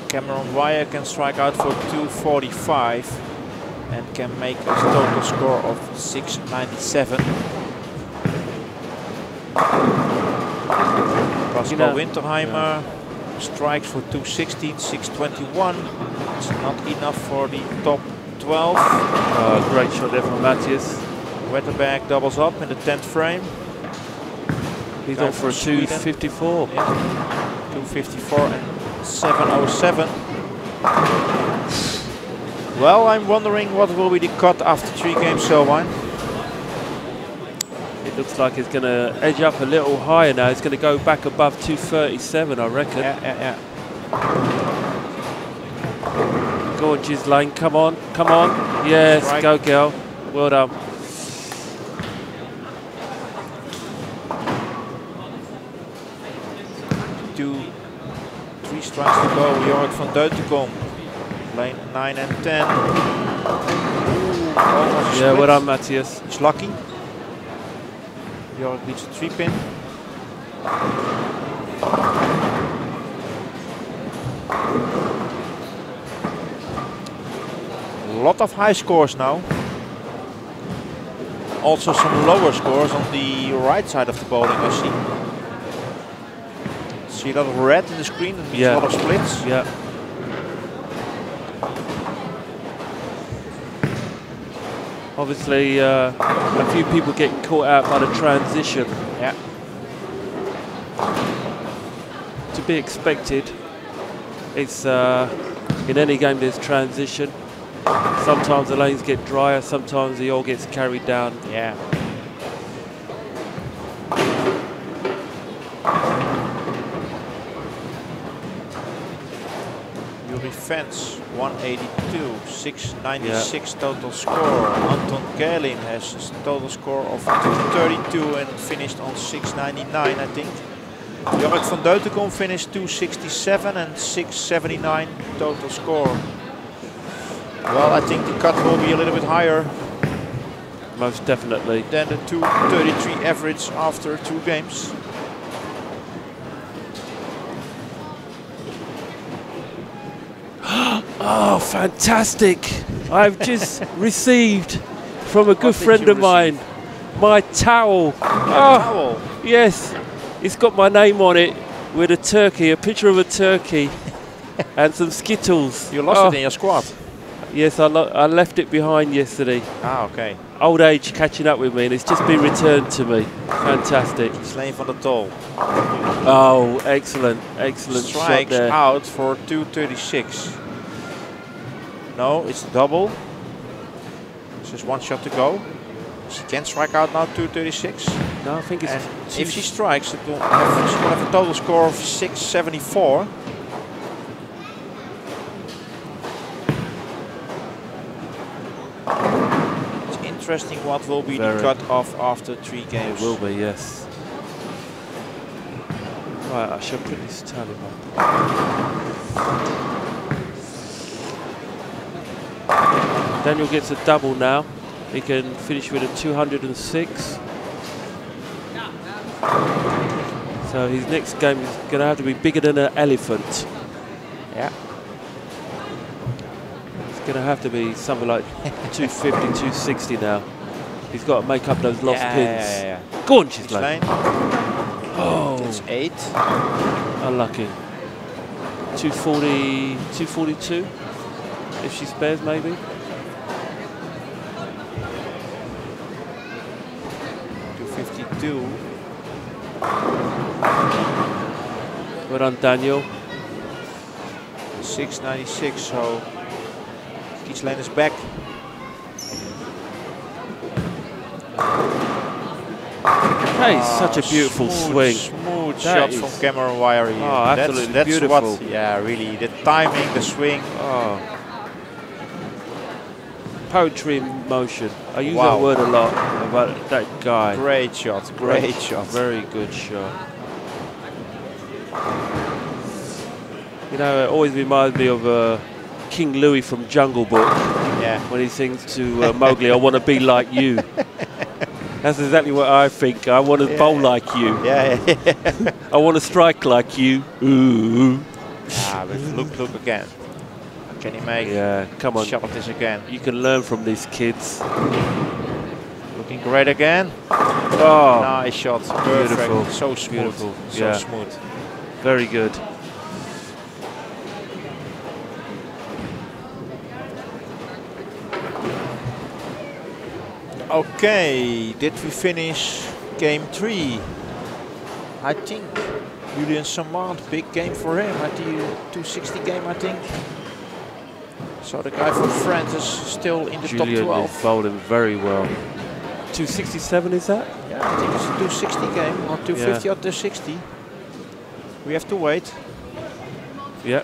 Cameron Wire can strike out for 245 and can make a total score of 697. Pascal Winterheimer strikes for 216, 621. It's not enough for the top 12. Great shot there from Matthias. Wetterberg doubles up in the 10th frame. He's on for a 254. Yeah. 254 and 707. Well, I'm wondering what will be the cut after 3 games, Selwyn. It looks like it's going to edge up a little higher now. It's going to go back above 237, I reckon. Yeah. Go on, Gislaine, come on, come on. Yes, Strike. go girl. Well done. Three strikes to go. Jorik van Deutenkom. Lane 9 and 10. Almost yeah, well done, Matthias. He's lucky. Jorik needs a 3 pin. A lot of high scores now. Also some lower scores on the right side of the bowling, I see. See a lot of red in the screen, and a lot of splits. Yeah. Obviously, a few people getting caught out by the transition. Yeah. To be expected. It's in any game there's transition. Sometimes the lanes get drier, sometimes the oil gets carried down. Yeah. Fence 182, 696 total score. Anton Gerlin has a total score of 232 and finished on 699, I think. Jorik van Deutenkom finished 267 and 679 total score. Well, I think the cut will be a little bit higher. Most definitely. Than the 233 average after 2 games. Oh, fantastic! I've just received from a good friend of mine my towel. Towel? Yes, it's got my name on it with a turkey, a picture of a turkey and some Skittles. You lost it in your squad? Yes, I left it behind yesterday. Ah, okay. Old age catching up with me and it's just been returned to me. Fantastic. Kiesleen van der Tol. Oh, excellent, excellent Strikes shot there. Out for 236. No, it's double. There's just 1 shot to go. She can strike out now 236. No, I think it's... And if she strikes, she will have a total score of 674. It's interesting what will be the cut off after 3 games. It will be, yes. Right, I shall put this tally back. Daniel gets a double now. He can finish with a 206. So his next game is going to have to be bigger than an elephant. Yeah. He's Going to have to be something like 250, 260 now. He's got to make up those lost pins. Go on, Ghislaine. Oh, it's 8. Unlucky. 240, 242. If she spares, maybe. 252. Well done, Daniel. 696. So Ghislaine is back. Hey, such a beautiful swing. Smooth That shots from Cameron Wire here. Oh, absolutely that's beautiful. What, yeah, really, the timing, the swing. Oh. Poetry in motion. I use Wow. that word a lot about that guy. Great shot, great shot. Very good shot. You know, it always reminds me of King Louis from Jungle Book. Yeah. When he sings to Mowgli, I want to be like you. That's exactly what I think. I want to bowl like you. Yeah. I want to strike like you. Ooh. Ah, but look again. Can he make come on. shot of this again? You can learn from these kids. Looking great again. Oh, nice shot. Perfect. beautiful. So smooth. Beautiful. So smooth. Very good. Okay, did we finish game 3? I think Julian Samant, big game for him. I think 260 game, I think. So the guy from France is still in the Julian top 12. is bowling very well. 267 is that? Yeah, I think it's a 260 game, or 250 or 260. We have to wait. Yeah.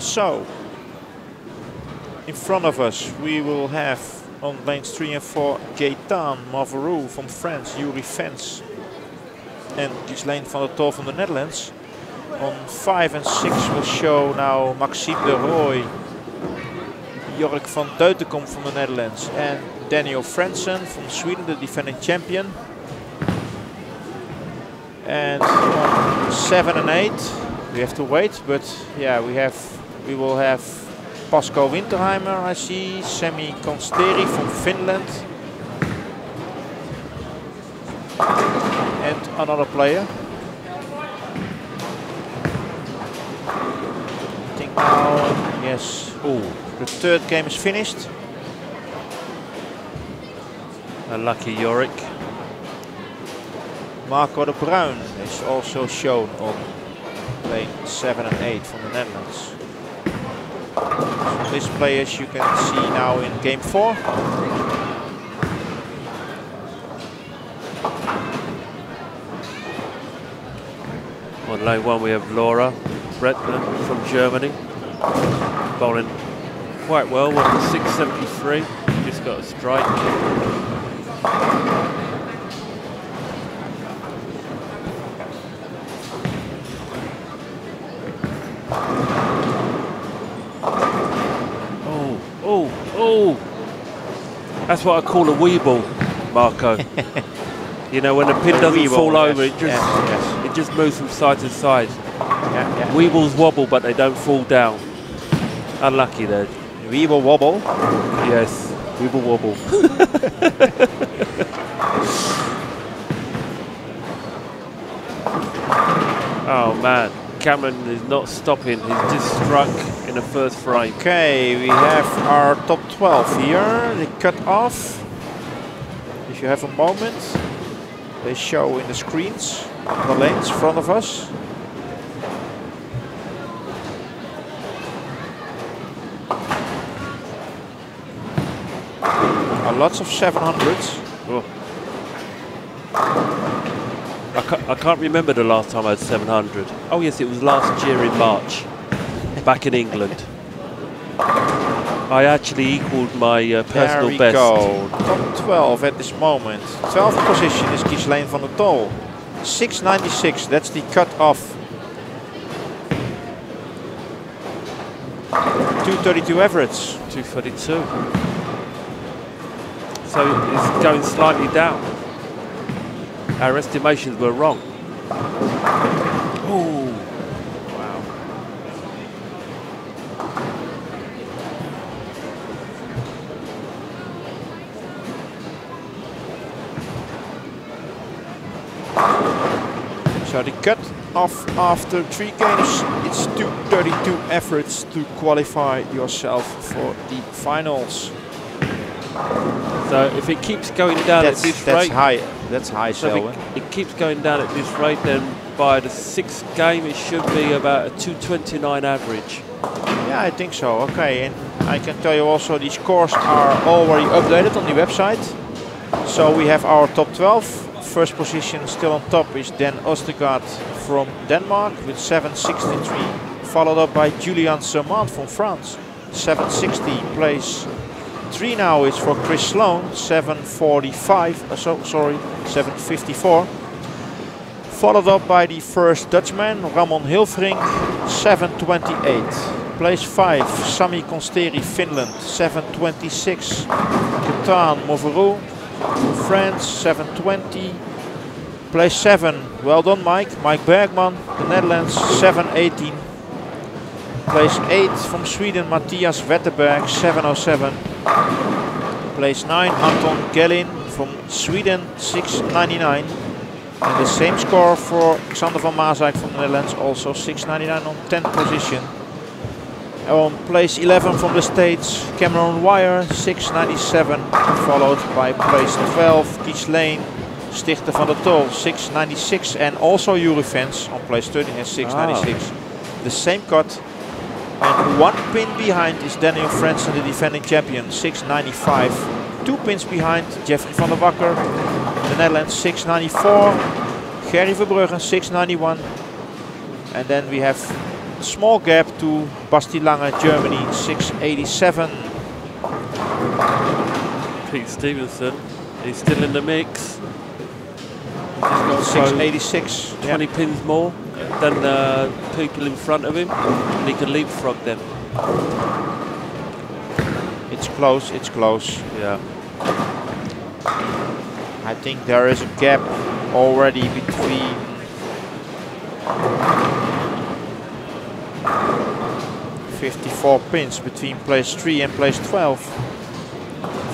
So, in front of us, we will have on lanes 3 and 4 Gaetan Mavarou from France, Yuri Fens, and Ghislaine van der Tol from the Netherlands. On 5 and 6 will show now Maxime de Rooij, Jork van Deutenkom from the Netherlands, and Daniel Frentzen from Sweden, the defending champion. And on 7 and 8, we have to wait, but yeah, we will have Pasco Winterheimer, I see, Semi Konsteri from Finland, and another player. I think now, yes, the third game is finished. Unlucky Yorick. Marco de Bruin is also shown on lane 7 and 8 from the Netherlands. So these players you can see now in game 4. On lane 1 we have Laura Bretman from Germany. Bowling quite well, 673. Just got a strike. Oh, that's what I call a weeble, Marco. You know, when the pin doesn't fall over, it just moves from side to side. Weebles wobble, but they don't fall down. Unlucky there. Weeble wobble? Yes, weeble wobble. Oh man, Cameron is not stopping. He's just struck in the first frame. Okay, we have our top 12 here. They cut off. If you have a moment, they show in the screens the lanes in front of us. Lots of 700s. Oh. I can't remember the last time I had 700. Oh yes, it was last year in March, back in England. I actually equaled my personal best. There we go. Top 12 at this moment. 12th position is Ghislaine van der Tol. 696, that's the cut-off. 232 average. 232. So it's going slightly down. Our estimations were wrong. Oh, wow. So the cut off after 3 games, it's 232 efforts to qualify yourself for the finals. So if it keeps going down at this rate, that's high, so Selwyn. it keeps going down at this rate, then by the 6th game it should be about a 229 average. Yeah, I think so. Okay, and I can tell you also the scores are already updated on the website. So we have our top 12. First position still on top is Dan Ostergaard from Denmark with 763, followed up by Julian Sermant from France, 760. Place 3 now is for Chris Sloan, 754. Followed up by the first Dutchman, Ramon Hilfring, 728. Place 5, Sami Konsteri, Finland, 726. Ketan Moverou, France, 720. Place 7, well done Mike Bergman, the Netherlands, 718. Place 8 from Sweden, Matthias Wetterberg, 707. Place 9, Anton Gellin from Sweden, 699. And the same score for Xander van Maasijk from the Netherlands, also 699 on 10th position. On place 11 from the States, Cameron Wire, 697, followed by place 12, Kies Lane, Stichter van der Tol, 696, and also Eurofence on place 13 at 696. The same cut, and 1 pin behind is Daniel Fransen, the defending champion, 695. 2 pins behind, Jeffrey van der Wakker, the Netherlands, 694. Gerry Verbruggen, 691. And then we have a small gap to Basti Lange, Germany, 687. Pete Stevenson, he's still in the mix. 686. 20 pins more than people in front of him, and he can leapfrog them. It's close, it's close. Yeah. I think there is a gap already between 54 pins between place 3 and place 12.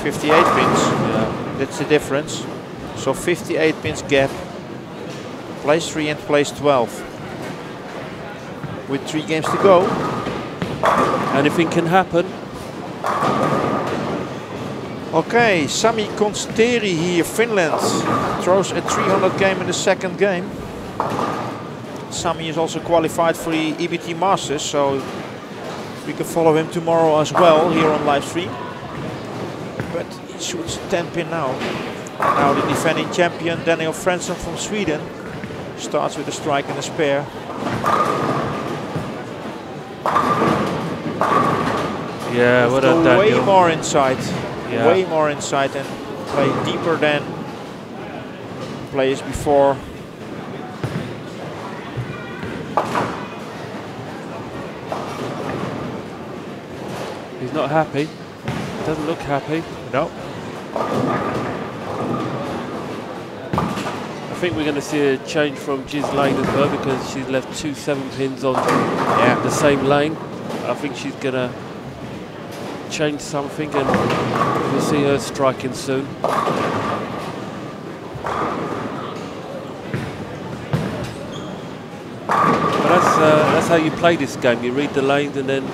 58 pins, Yeah. that's the difference. So 58 pins gap, place 3 and place 12. With 3 games to go. Anything can happen. Okay, Sami Konsteri here, Finland, throws a 300 game in the second game. Sami is also qualified for the EBT Masters, so we can follow him tomorrow as well here on live stream. But he shoots 10 pin now. Now the defending champion Daniel Fransen from Sweden starts with a strike and a spare. Yeah, what a Daniel. Way more inside. Yeah. Way more inside and play deeper than players before. He's not happy. Doesn't look happy. No. I think we're going to see a change from Giz Lane as well, because she's left 2 7 pins on the same lane. I think she's going to change something, and we'll see her striking soon. But that's how you play this game. You read the lanes and then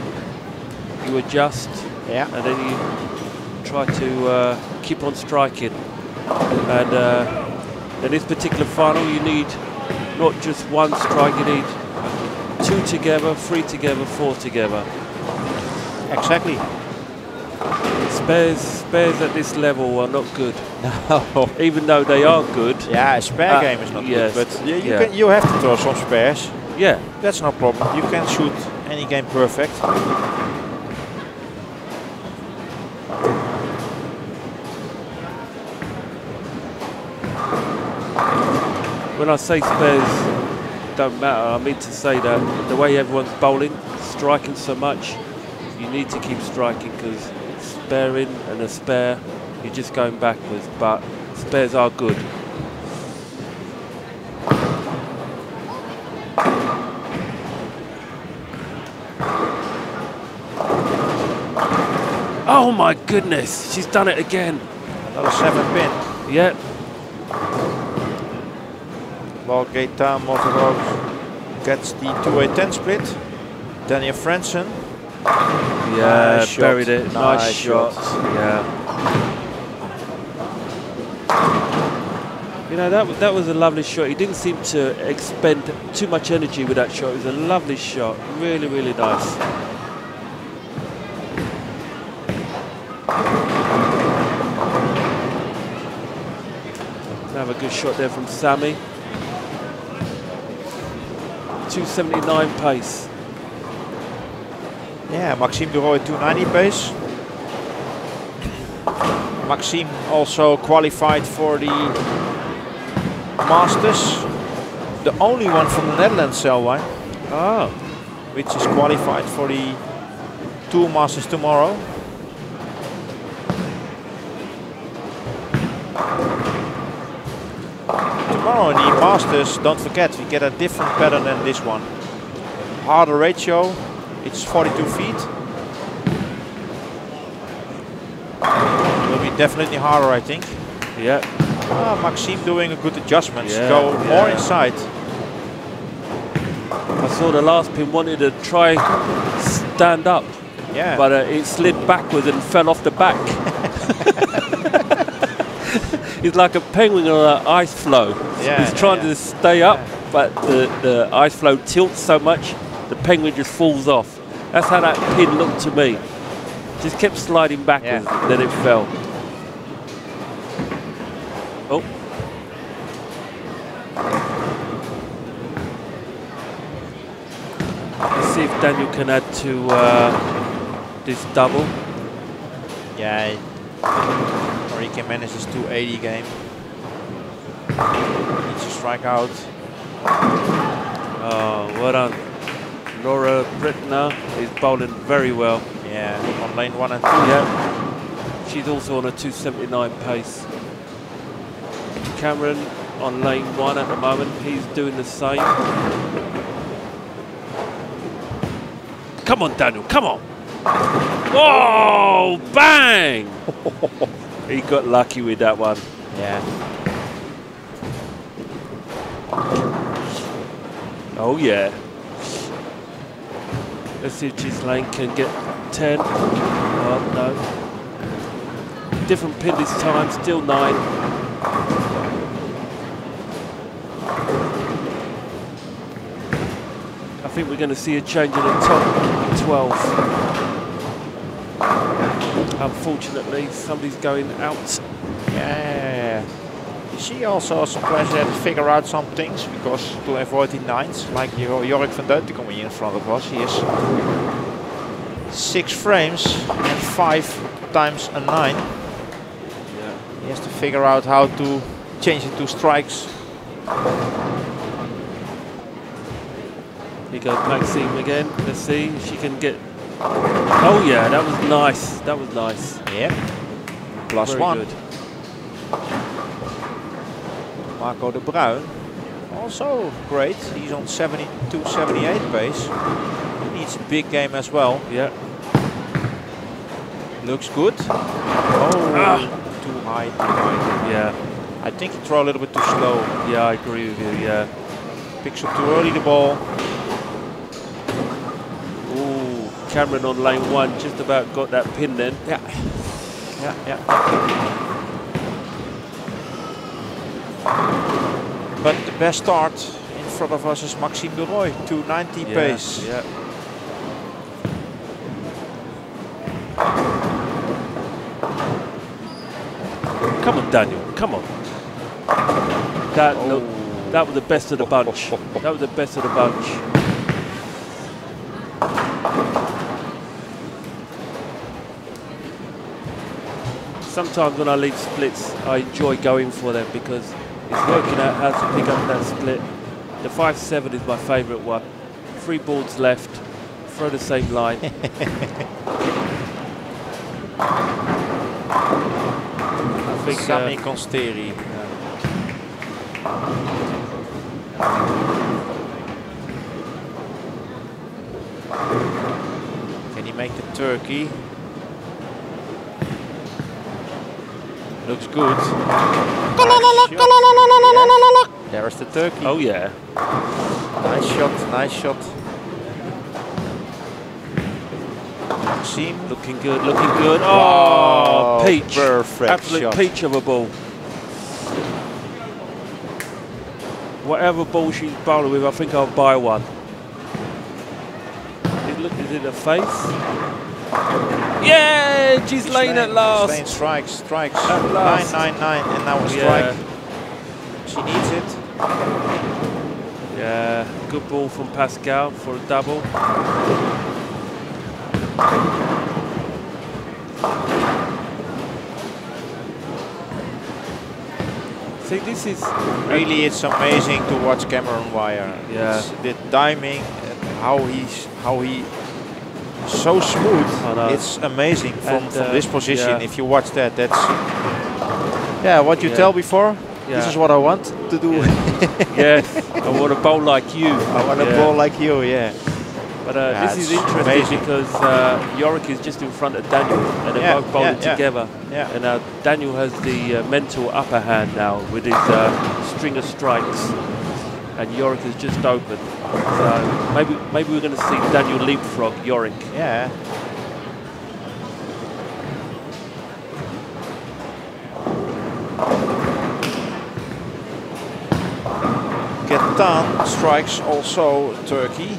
you adjust, and then you try to keep on striking. And in this particular final, you need not just 1 strike, you need 2 together, 3 together, 4 together. Exactly. Spares at this level are not good. No. Even though they are good. Yeah, a spare game is not yes, good, but you have to throw some spares. Yeah. That's no problem. You can shoot any game perfect. When I say spares don't matter, I mean to say that the way everyone's bowling, striking so much, you need to keep striking, because sparing and a spare, you're just going backwards, but spares are good. Oh my goodness, she's done it again. Another 7 pin. Yeah. While Gaetan Motorroad gets the 2A10 split. Daniel Franzen. Yeah, Nice buried shot. it. Nice shot. Yeah. You know, that was a lovely shot. He didn't seem to expend too much energy with that shot. It was a lovely shot. Really, really nice. Have a good shot there from Sammy. 279 pace. Yeah, Maxime de Rooij 290 pace. Maxime also qualified for the Masters. The only one from the Netherlands, Selwyn. Ah. Which is qualified for the Tour Masters tomorrow. Tomorrow in the Masters, don't forget, we get a different pattern than this one. Harder ratio, it's 42 feet. Will be definitely harder, I think. Yeah. Maxime doing a good adjustment. Yeah, Go more inside. I saw the last pin wanted to try stand up. Yeah. But it slid backwards and fell off the back. He's like a penguin on an ice floe. Yeah, he's trying to stay up, but the ice floe tilts so much, the penguin just falls off. That's how that pin looked to me. Just kept sliding backwards, then it fell. Oh. Let's see if Daniel can add to this double. Yeah, or he can manage this 280 game. Needs to strike out. Oh, well done. Laura Brittner is bowling very well. Yeah, on lane 1 and 2. Yeah. She's also on a 279 pace. Cameron on lane 1 at the moment. He's doing the same. Come on, Daniel, come on. Oh, bang! He got lucky with that one. Yeah. Oh, yeah. Let's see if Ghislaine can get 10. Oh, no. Different pin this time, still 9. I think we're going to see a change in the top 12. Unfortunately, somebody's going out. Yeah. You see also some players had to figure out some things because to avoid the 9s, like Jorik van Deuten coming in front of us. He has 6 frames and 5 times a 9. Yeah. He has to figure out how to change it to strikes. Here goes Maxime again. Let's see if she can get. Oh yeah, that was nice. That was nice. Yeah. Plus Very 1. good. Marco de Bruin, also great. He's on 72, 78 pace. He needs a big game as well. Yeah. Looks good. Oh, too high, too high. Yeah. I think he threw a little bit too slow. Yeah, I agree with you. Yeah. Picks up too early the ball. Ooh, Cameron on lane 1 just about got that pin then. Yeah. Yeah, yeah. But the best start in front of us is Maxime de Rooij, 290 pace. Yeah. Come on, Daniel. Come on. That was the best of the bunch. That was the best of the bunch. Sometimes when I leave splits, I enjoy going for them because it's working out how to pick up that split. The 5-7 is my favourite one. 3 boards left, throw the same line. I think Sami Consteri. Can he make the turkey? Looks good. Nice shot. There's the turkey. Oh yeah. Nice shot, nice shot. Seam. Looking good, looking good. Oh, Wow, peach. perfect Absolute shot. peach of a ball. Whatever ball she's bowling with, I think I'll buy one. Is it a face? Yeah, Ghislaine at last. Ghislaine strikes. At last. 9-9-9, and now a Yeah. strike. She needs it. Yeah, good ball from Pascal for a double. See, this is Really, it's amazing to watch Cameron Wire. Yeah. It's the timing, and how he so smooth. I know. It's amazing from And, this position. yeah. If you watch that, that's what you Yeah. tell before. Yeah. This is what I want to do. yes, I want a bowl like you. I want a ball like you. Yeah. But Yeah, this is it's interesting amazing. because Yorick is just in front of Daniel, and they're both bowling together. Yeah. And Daniel has the mental upper hand now with his string of strikes, and Yorick is just open. So maybe we're going to see Daniel leapfrog Yorick. Yeah. Ketan strikes also Turkey.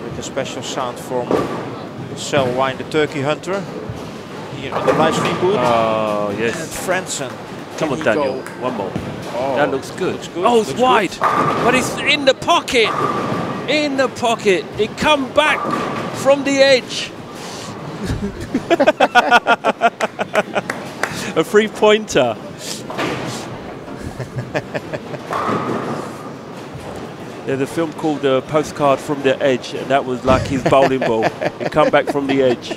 With a special sound from Selwyn, the turkey hunter, here in the live stream booth. Oh And yes. Franson. Come on, Can he Daniel. go? One more. Oh, That looks good. looks good. Oh, it's Looks wide, good. but it's in the pocket. In the pocket. It come back from the edge. A 3-pointer. There's a film called Postcard from the Edge, and that was like his bowling ball. It come back from the edge.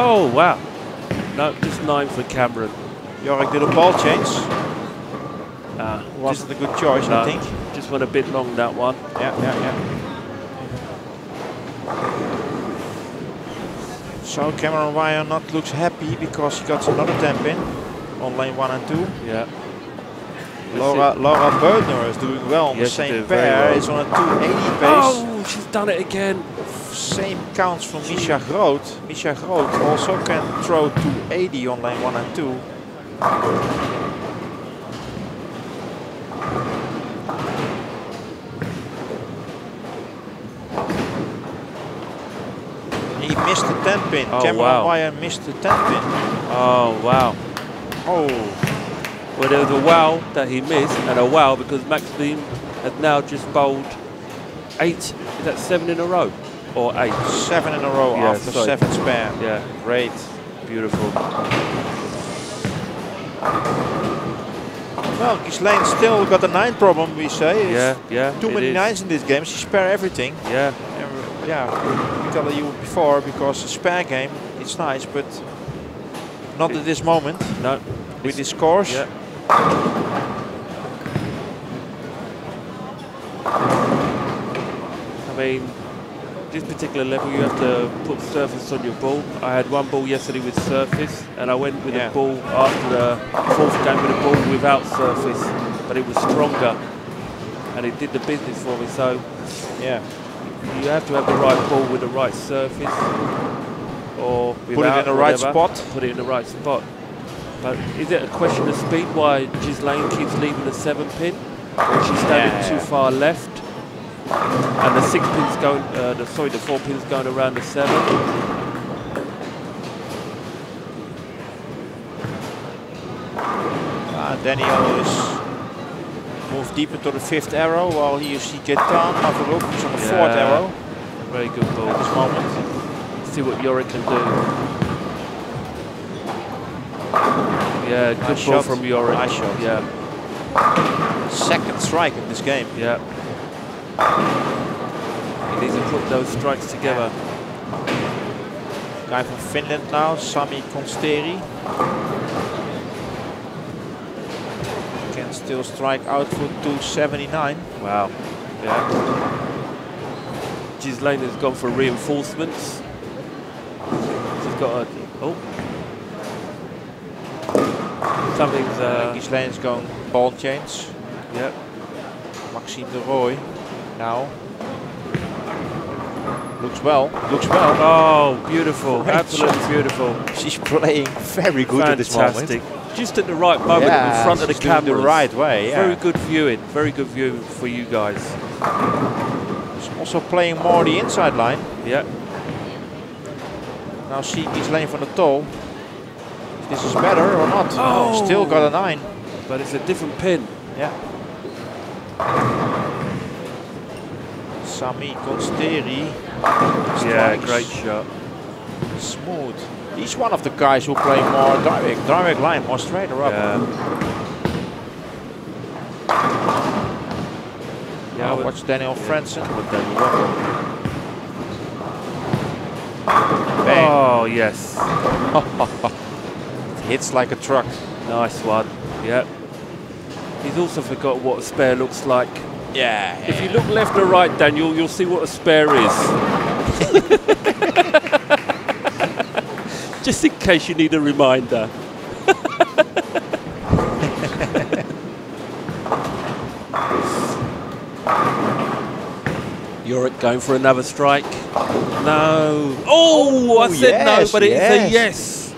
Oh, wow. No, just 9 for Cameron. Yorick did a ball change. Ah, Wasn't a good choice, no, I think. just went a bit long, that one. Yeah. So Cameron Wire not looks happy because he got another 10 pin on lane 1 and 2. Yeah. Laura Beutner is doing well on the Yes, she same did very pair. well. It's on a 280 pace. Oh, she's done it again. Same counts from Misha Groot. Misha Groot also can throw 280 on lane 1 and 2. He missed the 10 pin. Oh, Cameron wow. Wire missed the 10 pin. Oh, wow. Oh, Well, there was a wow that he missed and a wow because Max Beam has now just bowled 8, is that 7 in a row? Or 8? 7 in a row Yeah, after sorry. 7 spare. Yeah, Great. beautiful. Well, Ghislaine still got a 9 problem, we say. Yeah. Too it many is. 9s in this game. She spare everything. Yeah, And, we told you before, because the spare game, it's nice, but not at this moment. no. With the scores. Yeah. I mean, this particular level you have to put surface on your ball. I had one ball yesterday with surface and I went with a ball after the 4th game with a ball without surface, but it was stronger and it did the business for me. So Yeah. you have to have the right ball with the right surface or Put it without, in the right whatever. spot. Put it in the right spot. But is it a question of speed why Ghislaine keeps leaving the 7 pin? Or she's standing too far left? And the 6 pin's going, the 4 pin's going around the 7. Daniel is moved deeper to the 5th arrow, while here you see Ketan Mavruk is on the 4th arrow Very good ball. at this moment. See what Yorick can do. Yeah, good Nice ball shot. from Yorick. Nice shot. Yeah, 2nd strike in this game. yeah. He needs to put those strikes together. Guy from Finland now, Sami Konsteri. Can still strike out for 279. Wow. Yeah. Ghislaine has gone for reinforcements. She's got a... Oh. Something's... Ghislaine's going ball change. Yep. Maxime de Rooij now. Looks well, looks well. Oh, beautiful, Great absolutely shot. beautiful. She's playing very good at this Fantastic. moment. Just at the right moment in front of the she's doing camera. the right way, yeah. Very good viewing for you guys. She's also playing more the inside line. Yeah. Now see Ghislaine van der Tol. If this is better or not. Oh. Still got a 9. But it's a different pin. Yeah. Sami Consteri. Yeah, great shot. Smooth. He's one of the guys who play more direct line, more straighter up. Yeah, watch Daniel Franzen. Oh, yes. Hits like a truck. Nice one. Yeah. He's also forgot what a spare looks like. Yeah. If you look left or right, Daniel, you'll see what a spare is. Just in case you need a reminder. You're going for another strike. No. Oh, I said yes, no, but it's a yes.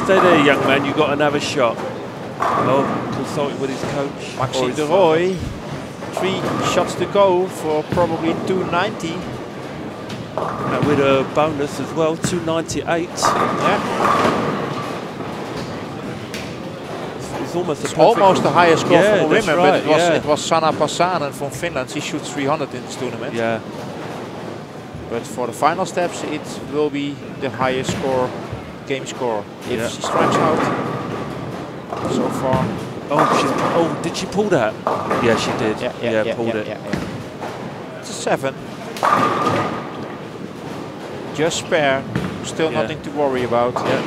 Stay there, young man. You got another shot. Oh, consulting with his coach. Maxime de Rooij. 3 shots to go for probably 290. And with a bonus as well, 298. Yeah. It's almost the highest score for the women, right, but it was Sanna Passanen from Finland. She shoots 300 in this tournament. Yeah. But for the final steps, it will be the highest score, game score, if she strikes out. So far. Oh, did she pull that? Yeah, she did. Yeah, pulled it. It's a 7. Just spare. Still nothing to worry about. Yeah.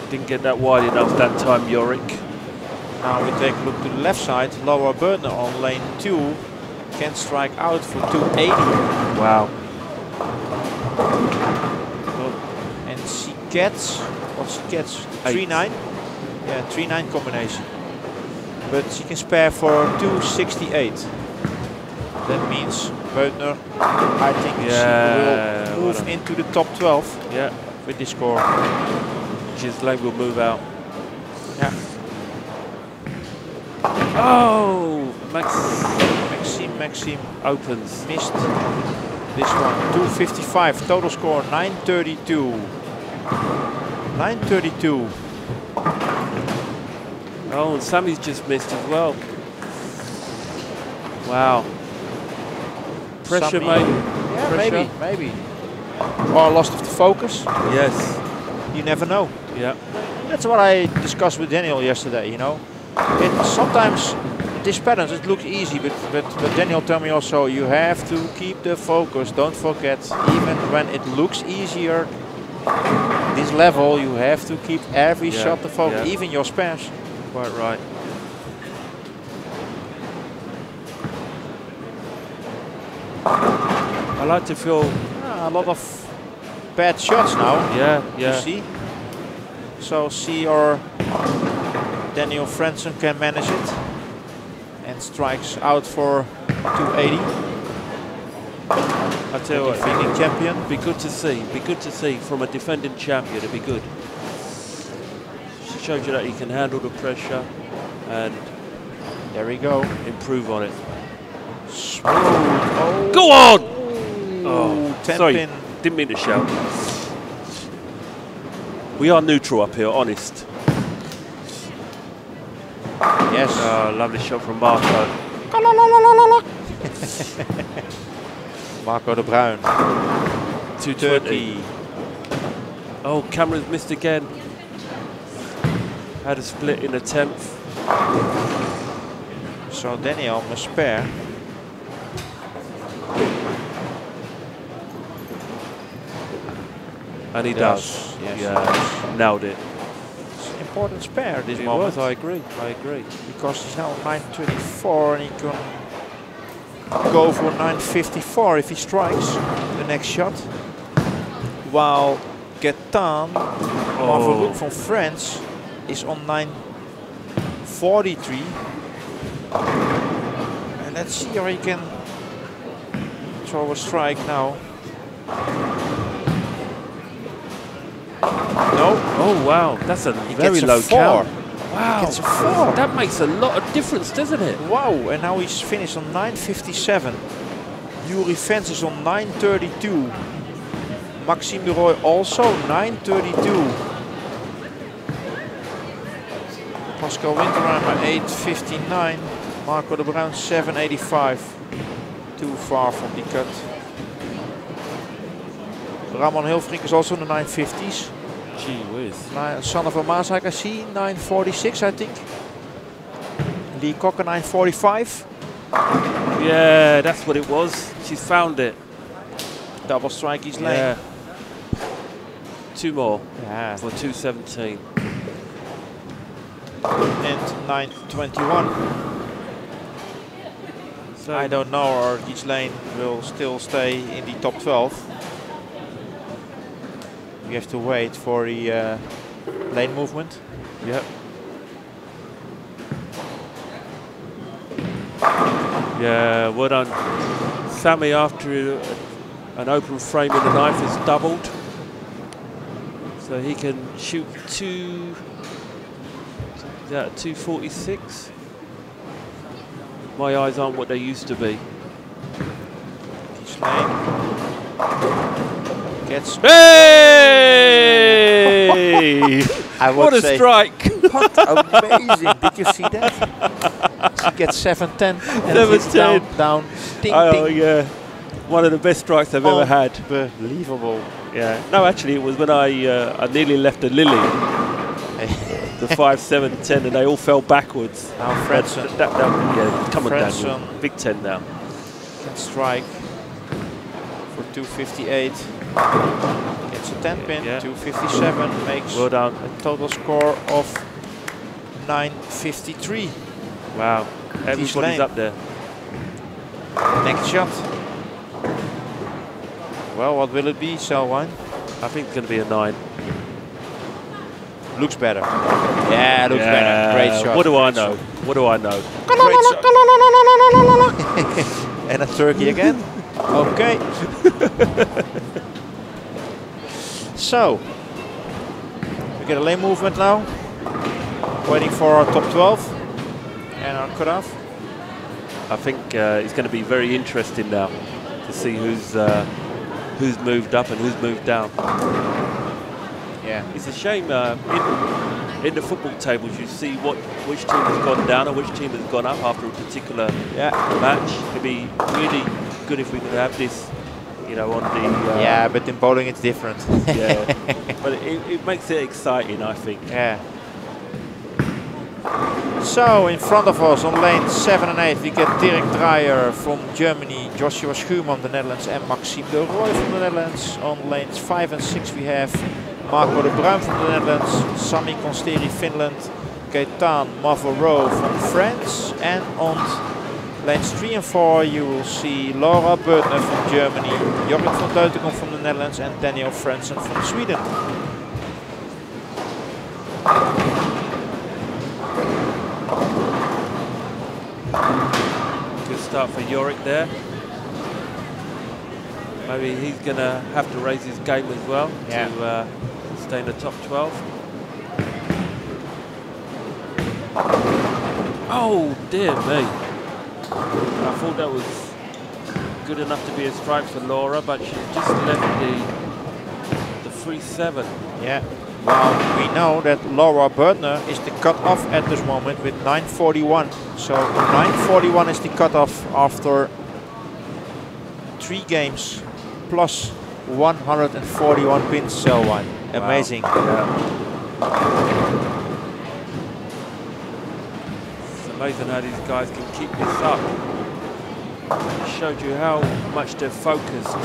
Didn't get that wide enough that time, Yorick. Now we take a look to the left side. Laura Berdner on lane 2 can strike out for 280. Wow. And she gets, what she gets? 3-9. Yeah, 3-9 combination. But she can spare for 268. That means Berdner, I think she will move into the top 12 with this score. Ghislaine will move out. Yeah. Oh, Maxime opens. Missed this one. 255. Total score 932. 932. Oh, and Sammy's just missed as well. Wow. Pressure, Sammy. mate. Yeah, Pressure. maybe. Or lost of the focus. Yes. You never know. Yeah. That's what I discussed with Daniel yesterday, you know. Sometimes these patterns, it looks easy, but Daniel told me also, you have to keep the focus. Don't forget, even when it looks easier, this level, you have to keep every shot the focus, even your spares. Quite right. I like to feel a lot of bad shots now. Yeah. You see? So see or Daniel Franzen can manage it and strikes out for 280. I tell you what, defending champion. Be good to see. Be good to see from a defending champion. It'd be good. She shows you that he can handle the pressure and there we go. Improve on it. Smooth. Oh. Go on! Oh, 10 sorry, pin. didn't mean to shout. We are neutral up here, honest. Yes. Oh, lovely shot from Marco. Marco de Bruin. 220. Oh, Cameron's missed again. Had a split in a 10th. So Daniel must spare. And he does. Yes. Yeah, nailed it. It's important spare this It moment. was, I agree. Because he's now 934 and he can go for 954 if he strikes the next shot. While Gaetan, Mavrouk from France, is on 943. And let's see how he can throw a strike now. No. Oh wow, that's a He very gets a low 4. count. Wow, He gets a 4. that makes a lot of difference, doesn't it? Wow, and now he's finished on 957. Yuri Fence is on 932. Maxime de Rooij also 932. Pascal Winterheimer 859. Marco de Bruin 785. Too far from the cut. Ramon Hilfrink is also in the 950s. Gee whiz. Sanne van Maasijk, I see 946, I think. Lee Cocker 945. Yeah, that's what it was. She's found it. Double strike his lane. Yeah. 2 more Yeah. for 217. And 921. So I don't know, or each lane will still stay in the top 12. We have to wait for the lane movement. Yep. Yeah, well done. Sammy, after an open frame in the knife, is doubled. So he can shoot 246. My eyes aren't what they used to be. Each lane gets. Hey! I would What a say, strike! what amazing! Did you see that? She gets 710 and it hits 710. down. Ding, Oh ding. yeah, one of the best strikes I've ever had. Unbelievable. Yeah. No, actually, it was when I nearly left a lily. The 5, 7, 10, and they all fell backwards. Now Fredson. Yeah, come on, Fredson. Daniel. Big 10 now. Can strike for 258. Gets a 10 pin. Yeah. 257 makes Well done. a total score of 953. Wow. Everybody's lane. up there. Next shot. Well, what will it be, Selwyn? I think it's going to be a 9. Looks better. Yeah, looks better. Great shot. What do I know? What do I know? Great shot. And a turkey again. Okay. So, we get a lane movement now. Waiting for our top 12 and our cutoff. I think it's going to be very interesting now to see who's moved up and who's moved down. Yeah. It's a shame in the football tables you see which team has gone down and which team has gone up after a particular match. It'd be really good if we could have this, you know, on the. Yeah, but in bowling it's different. Yeah, but it makes it exciting, I think. Yeah. So in front of us on lane 7 and 8 we get Dirk Dreyer from Germany, Joshua Schumann the Netherlands and Maxime de Rooij from the Netherlands. On lanes 5 and 6 we have Marco de Bruin from the Netherlands, Sami Konsteri Finland, Gaetan Mavrouk from France, and on lanes 3 and 4 you will see Laura Bertner from Germany, Jorrit van Deutenkom from the Netherlands and Daniel Fransen from Sweden. Good start for Yorick there. Maybe he's going to have to raise his game as well to stay in the top 12. Oh, dear me. I thought that was good enough to be a strike for Laura, but she just left the 3-7. Yeah. Well, we know that Laura Bertner is the cut-off at this moment with 941. So 941 is the cut-off after 3 games plus 141 pins, Selwyn. Amazing. Wow. Yeah. It's amazing how these guys can keep this up. It showed you how much they're focused,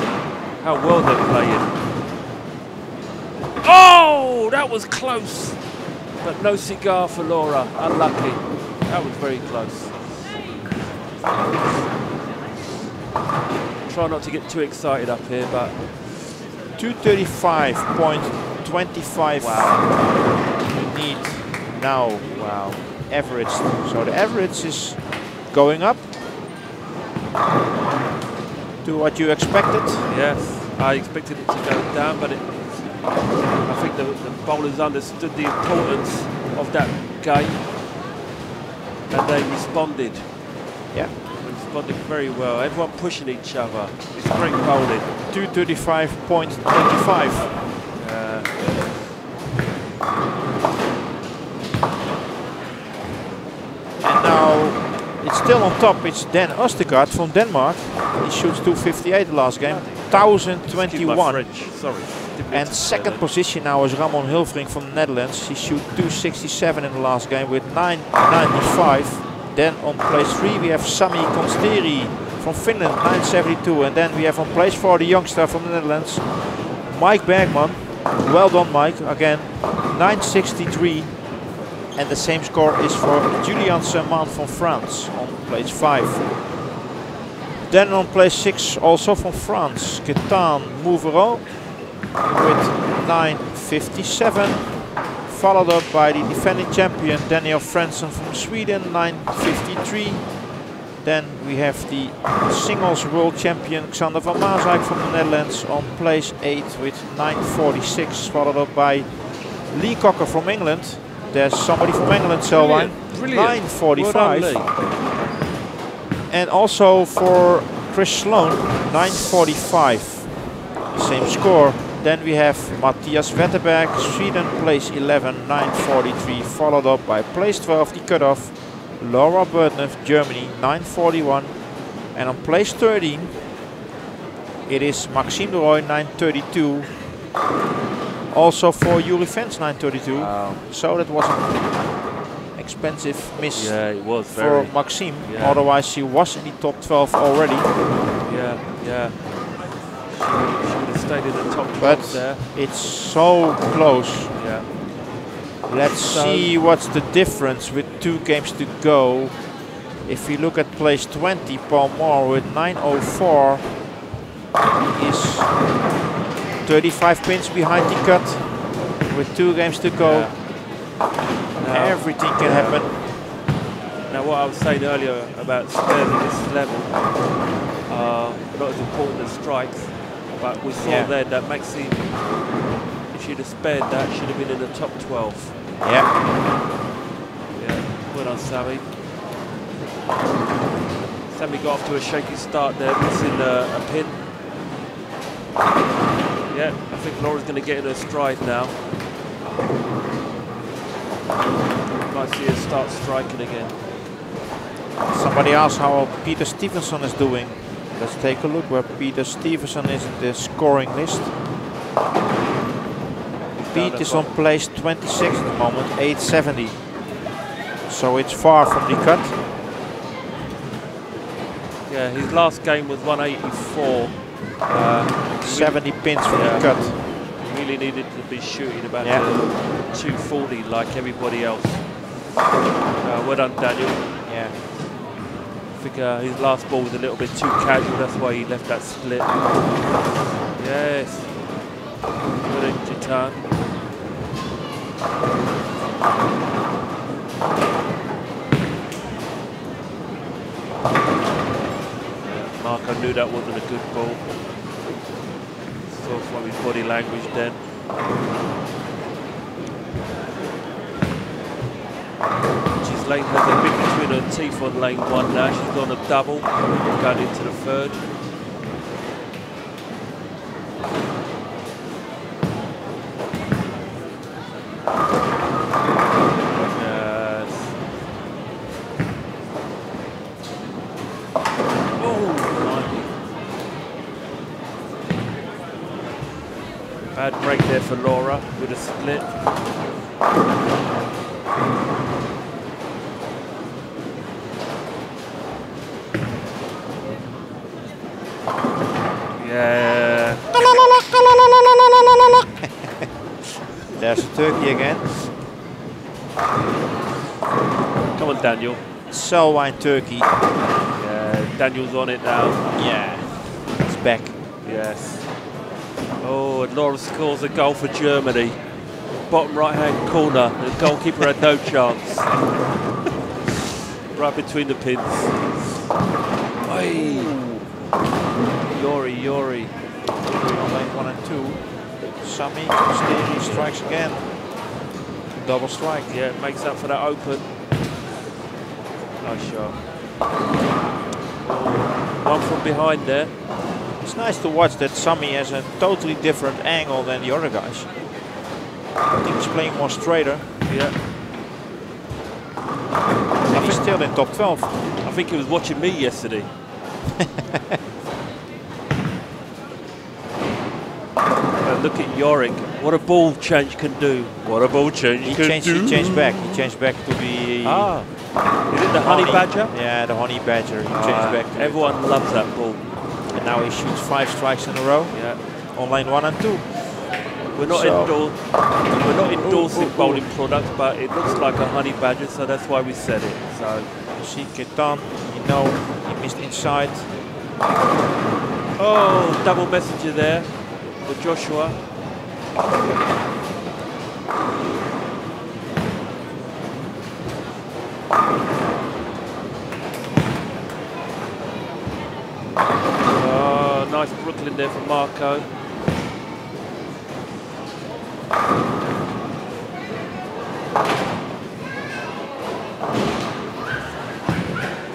how well they're playing. Oh, that was close. but no cigar for Laura. Unlucky. That was very close. Try not to get too excited up here, but 235.25. wow. You need now. Wow. Average. So the average is going up to what you expected. Yes, I expected it to go down, but I think the bowlers understood the importance of that game, and they responded. Yeah. Responded very well. Everyone pushing each other. It's great bowling. 235.25. And now it's still on top. It's Dan Ostergaard from Denmark. He shoots 258 the last game. 1021. Sorry. And second position now is Ramon Hilvering from the Netherlands. He shoots 267 in the last game with 995. Then on place 3 we have Sami Konsteri from Finland, 972. And then we have on place 4 the youngster from the Netherlands, Mike Bergman. Well done, Mike. Again, 963. And the same score is for Julian Sermant from France on place 5. Then on place 6 also from France, Gaetan Mouvereau with 957. Followed up by the defending champion Daniel Franson from Sweden, 953. Then we have the singles world champion Xander van Maasijk from the Netherlands on place 8 with 946. Followed up by Lee Cocker from England. There's somebody from England, Selwyn, 945. Well done, and also for Chris Sloan, 945. Same score. Then we have Matthias Wetterberg, Sweden, place 11, 943, followed up by place 12, the cutoff, Laura Bertneff, Germany, 941. And on place 13, it is Maxime de Rooij, 932. Also for Yuri Vens, 932. Wow. So that was an expensive miss for Maxime. Yeah. Otherwise, he was in the top 12 already. Yeah, yeah. She would have stayed in the top 12 but there. It's so close. Yeah. Let's see what's the difference with 2 games to go. If we look at place 20, Paul Moore with 904 is 35 pins behind the cut with 2 games to go. Yeah. Now, everything can happen. Now what I was saying earlier about spares at this level are not as important as strikes, but we saw then that Maxime, if she'd have spared that, should have been in the top 12. Yeah. Yeah, well done, Sammy. Sammy got off to a shaky start there, missing a pin. Yeah, I think Laura's going to get in her stride now. Might see her start striking again. Somebody asked how Peter Stevenson is doing. Let's take a look where Peter Stevenson is in the scoring list. Pete is on place 26 at the moment, 870. So it's far from the cut. Yeah, his last game was 184. 70 pins from the cut. He really needed to be shooting about 240 like everybody else. Well done, Daniel. Yeah. I think his last ball was a little bit too casual, that's why he left that split. Yes. Good in Gaetan. Marco knew that wasn't a good ball. Saw from his body language then. She's lane has a bit between her teeth on lane 1 now. She's on a double going into the 3rd. Bad break there for Laura with a split. Yeah. There's a turkey again. Come on, Daniel. Selwyn Turkey. Yeah, Daniel's on it now. Yeah, it's back. Yes. Oh, and Laura scores a goal for Germany. Bottom right-hand corner. The goalkeeper had no chance. Right between the pins. Hey. Yori. Lane 1 and 2. Sami Steri strikes again. Double strike. Yeah, it makes up for that open. Nice shot. One from behind there. It's nice to watch that Sami has a totally different angle than the other guys. I think he's playing more straighter. Yeah. And he's still in top 12. I think he was watching me yesterday. Look at Yorick. What a ball change can do. What a ball change He can changed do. He changed back to the... Ah. Is it the honey badger? Yeah, the honey badger. He changed back. Everyone loves that ball. And now he shoots 5 strikes in a row. Yeah. On lane 1 and 2. We're not endorsing bowling products, but it looks like a honey badger, so that's why we said it. So you see Ketan, you know, he missed inside. Oh, double messenger there for Joshua. Oh, nice Brooklyn there from Marco.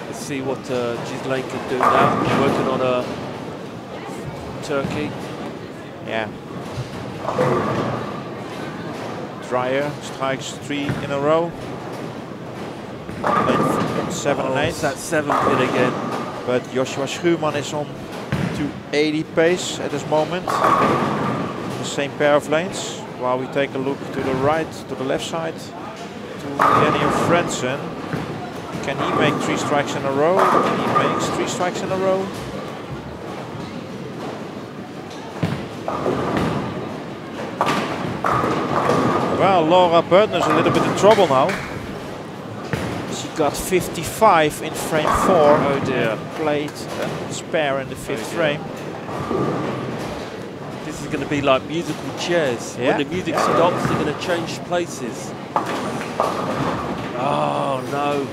Let's see what Ghislaine can do now. Working on a Turkey. Yeah. Dreyer strikes 3 in a row. Lane 7 and 8. It's that 7 pin again. But Joshua Schuurman is on 280 pace at this moment. The same pair of lanes. While we take a look to the right, to the left side, to Daniel Frentzen. Can he make 3 strikes in a row? He makes 3 strikes in a row. Well, Laura Bertner's a little bit in trouble now. She got 55 in frame 4. Oh dear. And played a spare in the 5th frame. This is going to be like musical chairs. Yeah. When the music stops, they're going to change places. Oh no.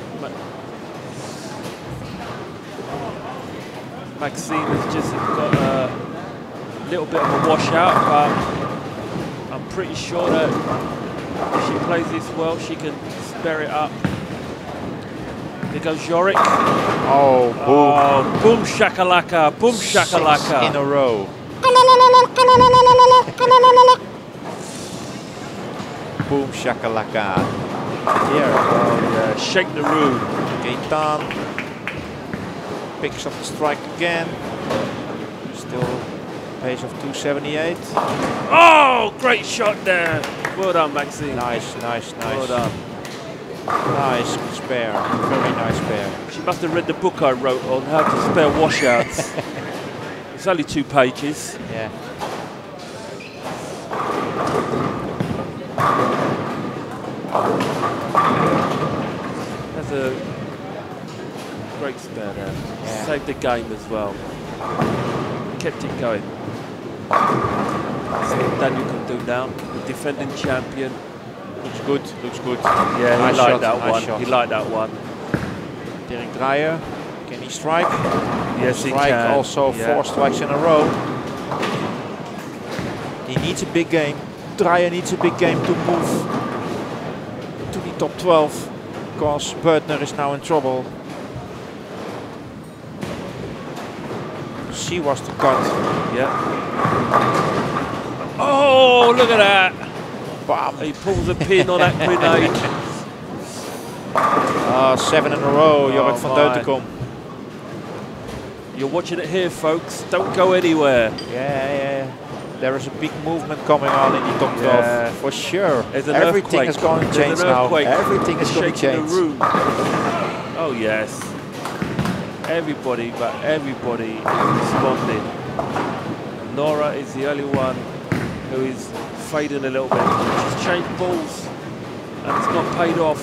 Maxime has just got a little bit of a washout, but I'm pretty sure that if she plays this well, she can spare it up. There goes Yorick. Oh, boom. Oh, boom shakalaka, boom shakalaka. 6 in a row. Boom shakalaka. Here. Oh yeah, shake the room. Ketan picks up the strike again. Still pace of 278. Oh, great shot there. Well done, Maxine. Nice, nice, nice. Well done. Nice spare. Very nice spare. She must have read the book I wrote on how to spare washouts. It's only 2 pages. Yeah. That's a great spare there. Yeah. Saved the game as well. Kept it going. That's what Daniel can do now. The defending champion. Looks good, looks good. Yeah, nice he liked shot, that nice one. shot. He liked that one. Derek Dreyer, can he strike? Yes, he Strike can. also 4 strikes in a row. He needs a big game. Dreyer needs a big game to move to the top 12 because Bertner is now in trouble. She was the cut. Yeah. Oh, look at that. Bam. He pulls a pin on that grenade. 7 in a row, Jorrit van my. Deutenkom. You're watching it here, folks. Don't go anywhere. Yeah. There is a big movement coming on in the top 12, Yeah. for sure. There's an Everything earthquake. is going to There's change an now. earthquake. Everything is going to Shaking change. the room. Oh yes. Everybody is responding. Laura is the only one who is fading a little bit. She's changed balls. and it's not paid off.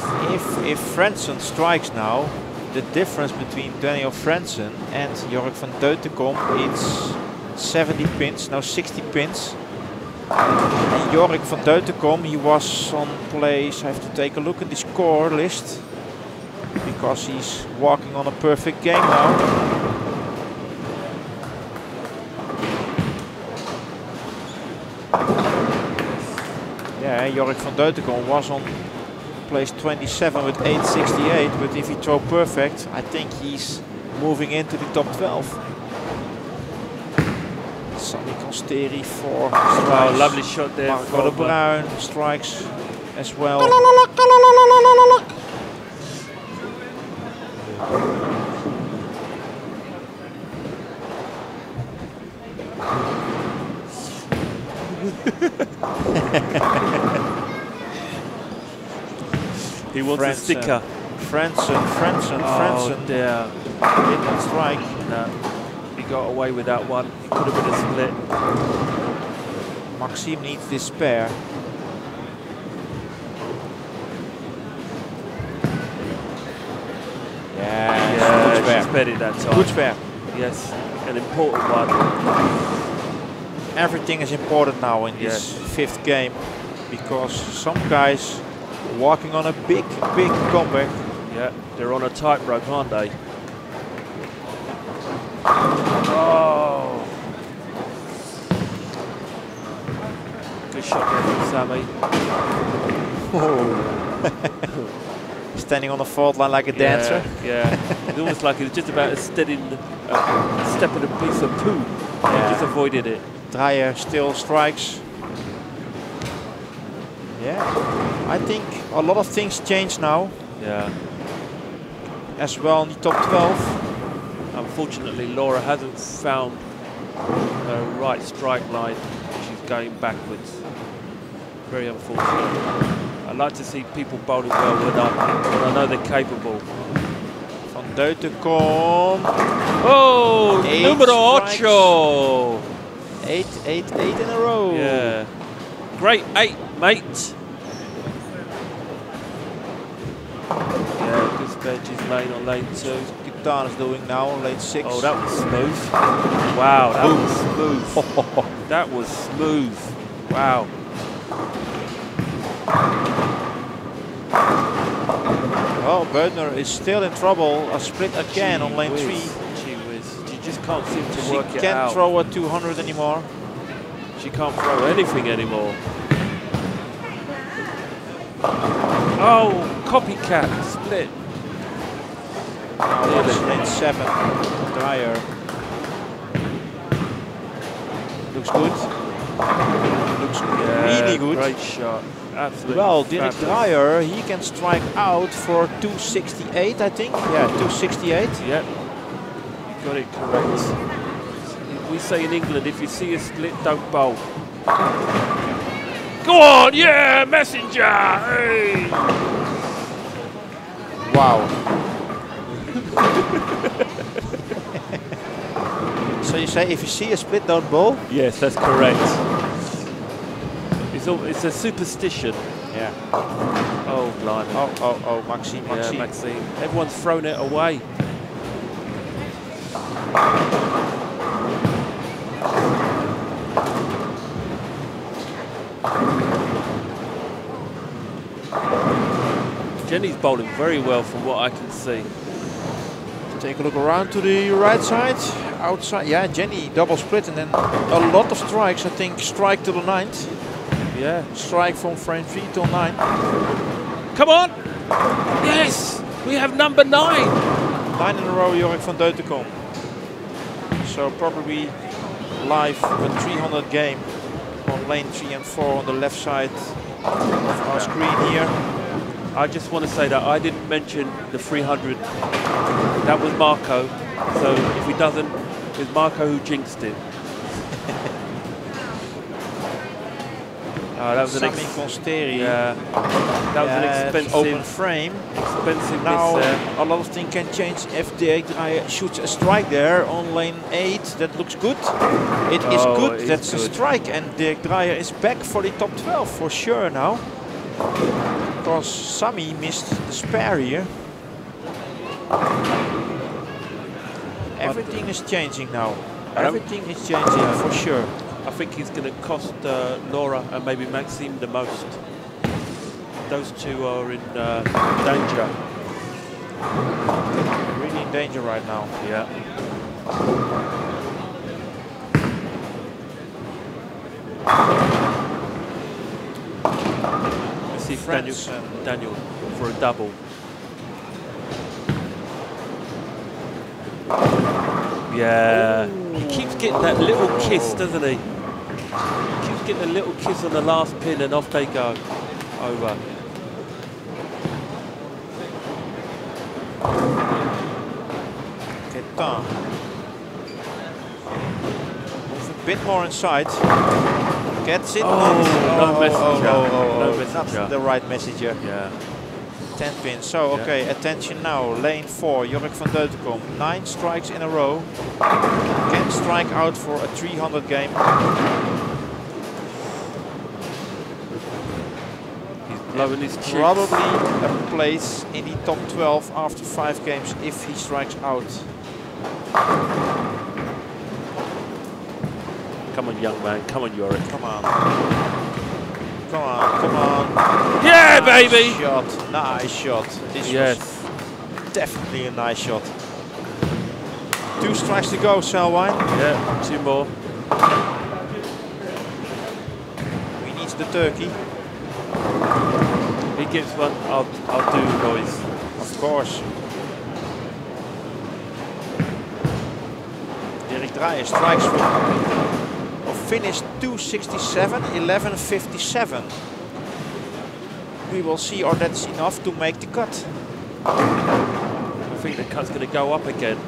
If Frentzen strikes now, the difference between Daniel Frentzen and Jorg van Deutenkom is 70 pins, now 60 pins. And Jorg van Deutenkom, he was on place, I have to take a look at the score list, because he's walking on a perfect game now. Yeah, Jorg van Deutenkom was on place 27 with 868, but if he throw perfect, I think he's moving into the top 12. Sammy Consteri for strikes. Oh, lovely shot there. Marco de Bruin strikes as well. He wants a sticker. Frentzen. Oh dear. Did not strike. No, he got away with that one. It could have been a split. Maxime needs this spare. Yeah, good spare. She spared it that time. Good spare. Yes, an important one. Everything is important now in this fifth game, because some guys walking on a big comeback. Yeah, they're on a tightrope, aren't they? Oh! Good shot there from Sammy. Standing on the fault line like a dancer. Yeah, it's almost like it's just about stepping a piece of poo. Yeah. Just avoided it. Dreyer still strikes. Yeah, I think a lot of things change now. Yeah. As well in the top 12. Unfortunately, Laura hasn't found her right strike line. She's going backwards. Very unfortunate. I like to see people bowling well when I know they're capable. Van Deutenkom. Oh, numero 8. 8 in a row. Yeah. Great 8, mate. Yeah, good spare his lane on lane 2. Guitar is doing now on lane 6. Oh, that was smooth. Wow, that was smooth. That was smooth. Wow. Oh, Beutner is still in trouble. A split again on lane 3. Gee whiz. She just can't seem to work it out. She can't throw a 200 anymore. She can't throw anything anymore. Oh, copycat split. Now that's lane 7. Dreyer. Looks good. Looks really good. Great shot. Absolutely. Well, Dirk Dreyer, he can strike out for 268, I think. Yeah, 268. Yep. You got it correct. We say in England, if you see a split, don't bowl. Go on, yeah, messenger! Hey. Wow. So you say if you see a split, don't bowl? Yes, that's correct. It's a superstition. Yeah. Oh, blimey. Oh, Maxime. Yeah, Maxime. Everyone's thrown it away. Jenny's bowling very well from what I can see. Take a look around to the right side, outside. Yeah, Jenny double split and then a lot of strikes. I think strike to the 9th. Yeah. Strike from frame 3 till 9. Come on! Yes! We have number 9! 9 in a row, Jorg van Deutenkom. So probably live with 300 game on lane 3 and 4 on the left side of our screen here. I just want to say that I didn't mention the 300. That was Marco. So if he doesn't, it's Marco who jinxed it. That was Sammy Consteri. Yeah, that was an expensive open frame. Expensive now miss, a lot of things can change. If Dirk Dreyer shoots a strike there on lane 8, that looks good. It is good. That's a strike, and Dirk Dreyer is back for the top 12 for sure now. because Sami missed the spare here. Everything is changing now. Everything is changing for sure. I think he's going to cost Laura and maybe Maxime the most. Those two are in danger. Really in danger right now. Yeah. Let's see if Daniel for a double. Yeah. Ooh. He keeps getting that little kiss, doesn't he? He keeps getting a little kiss on the last pin and off they go. Over. Ketan. Move a bit more inside. Gets it. No messenger. No messenger. Not the right messenger. Yeah. 10 pins. So, okay, attention now. Lane 4, Jorik van Deutenkom. 9 strikes in a row. Can strike out for a 300 game. He's blowing his cheeks. Probably a place in the top 12 after 5 games if he strikes out. Come on, young man. Come on, Jorik. Come on. Come on, come on. Yeah, nice baby! Shot, nice shot. This was definitely a nice shot. 2 strikes to go, Selwyn. Yeah, 2 more. We need the turkey. He gets one, I'll do, boys. Of course. Erik Draaier strikes for finished 267, 1157. We will see, or that's enough to make the cut. I think the cut's going to go up again.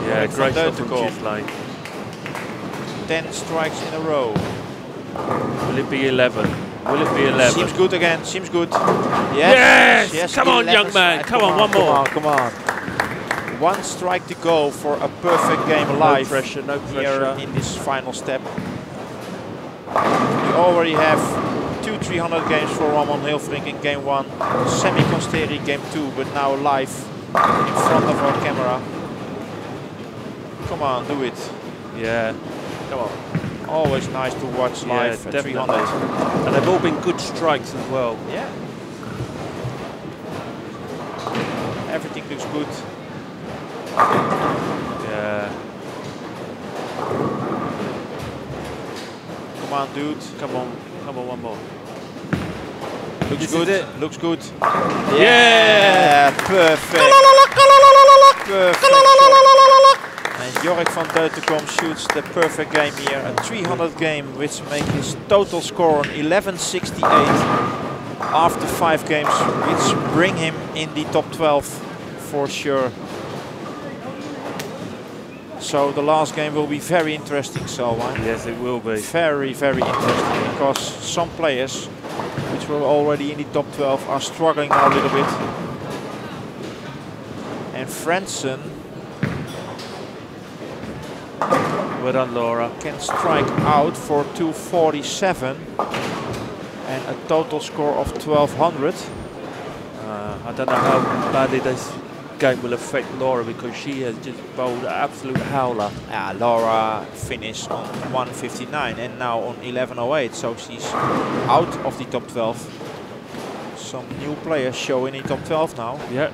Yeah, great shot from Gislane. 10 strikes in a row. Will it be 11? Will it be 11? Seems good again, seems good. Yes! Yes. Come on, young man, come on, one more. Come on. 1 strike to go for a perfect game live. No pressure, no pressure. Here in this final step. We already have 2 300 games for Ramon Hilfrink in game 1. Semi Consteri game 2, but now live in front of our camera. Come on, do it. Yeah, come on. Always nice to watch live at 300. And they've all been good strikes as well. Yeah. Everything looks good. Yeah. Come on, dude. Come on, one more. Looks good. Looks good. Yeah. Perfect. Perfect. And Jorik van Deutenkom shoots the perfect game here. A 300 game, which makes his total score on 1168 after 5 games, which bring him in the top 12 for sure. So the last game will be very interesting, Selwyn. Yes, it will be. Very, very interesting, because some players which were already in the top 12 are struggling now a little bit. And Bronzen, well done, Laura, can strike out for 247 and a total score of 1200. I don't know how badly this game will affect Laura, because she has just bowled an absolute howler. Laura finished on 159 and now on 1108, so she's out of the top 12. Some new players show in the top 12 now. Yeah.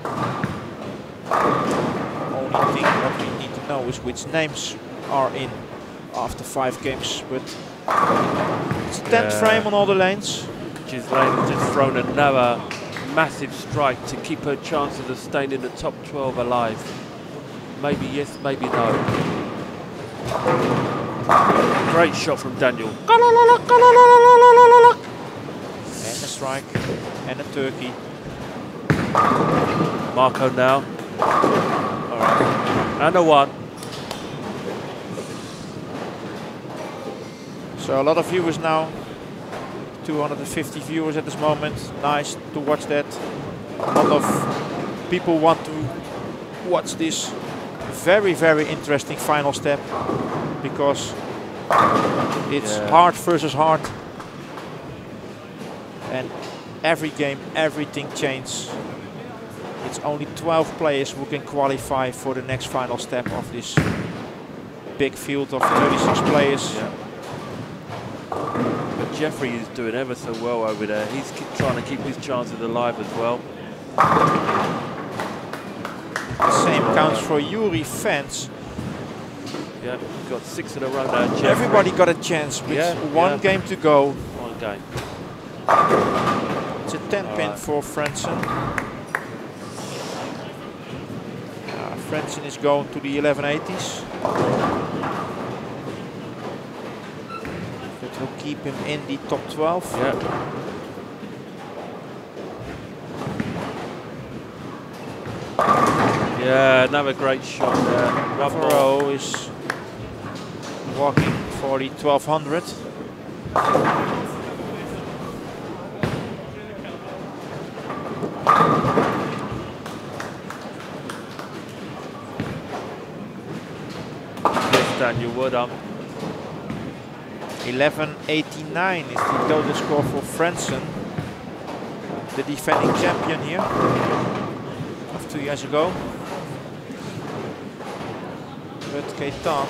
Only thing what we need to know is which names are in after 5 games, but it's a 10th frame on all the lanes. Gislane has just thrown another massive strike to keep her chances of staying in the top 12 alive. Maybe yes, maybe no. Great shot from Daniel. And a strike and a turkey. Marco now. All right. And a 1. So a lot of viewers now. 250 viewers at this moment. Nice to watch that. A lot of people want to watch this very, very interesting final step, because It's hard versus hard. And every game, everything changes. It's only 12 players who can qualify for the next final step of this big field of 36 players. Yeah. But Jeffrey is doing ever so well over there. He's trying to keep his chances alive as well. The same counts for Yuri Fence. Yeah, we've got 6 in a row now. Jeffrey. Everybody got a chance with one game to go. One game. It's a 10-pin for Frentzen. Frentzen is going to the 1180s. That will keep him in the top 12. Yeah. Yeah, another great shot there. Navarro is walking for the 1200. Daniel Wood up. 1189 is the total score for Frentzen, the defending champion here of 2 years ago. But Keitan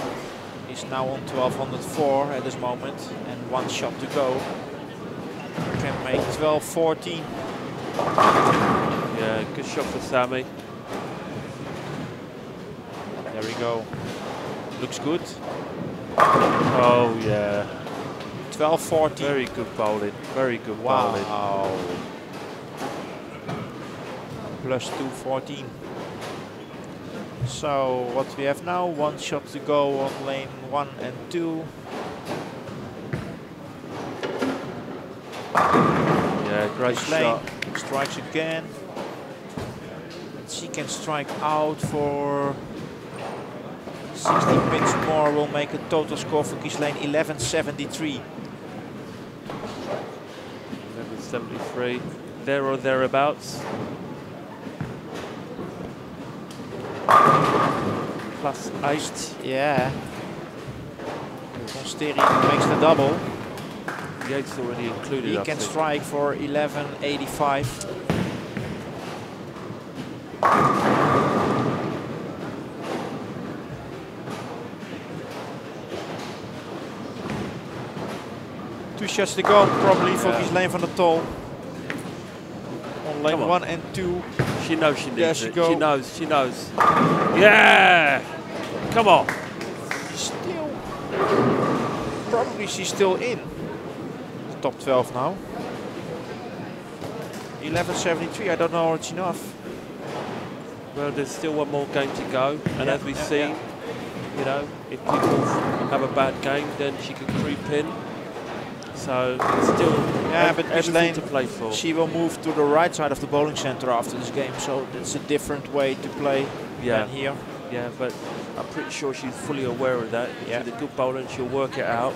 is now on 1204 at this moment, and 1 shot to go. Can make 1214. Yeah, good shot for Sammy. There we go. Looks good. Oh yeah. 1214. Very good bowling. Very good bowling. Wow. Plus 214. So what we have now, 1 shot to go on lane 1 and 2. Yeah, great shot. Strikes again. And she can strike out for 16 pins more, will make a total score for Ghislaine 1173. 1173, there or thereabouts. Plus 8. Yeah. Consteri makes the double. The 8's already included. He can strike for 1185. Two shots to go, probably for Ghislaine van der Tol. On lane 1 and 2. She knows she needs it. Go. She knows, she knows. Yeah! Come on. Still. Probably she's still in the top 12 now. 1173, I don't know if it's enough. Well, there's still 1 more game to go. And as we see, you know, if people have a bad game, then she can creep in. So it's still but everything to play for. She will move to the right side of the bowling center after this game, so it's a different way to play than here. Yeah, but I'm pretty sure she's fully aware of that. Yeah. She's a good bowler and she'll work it out.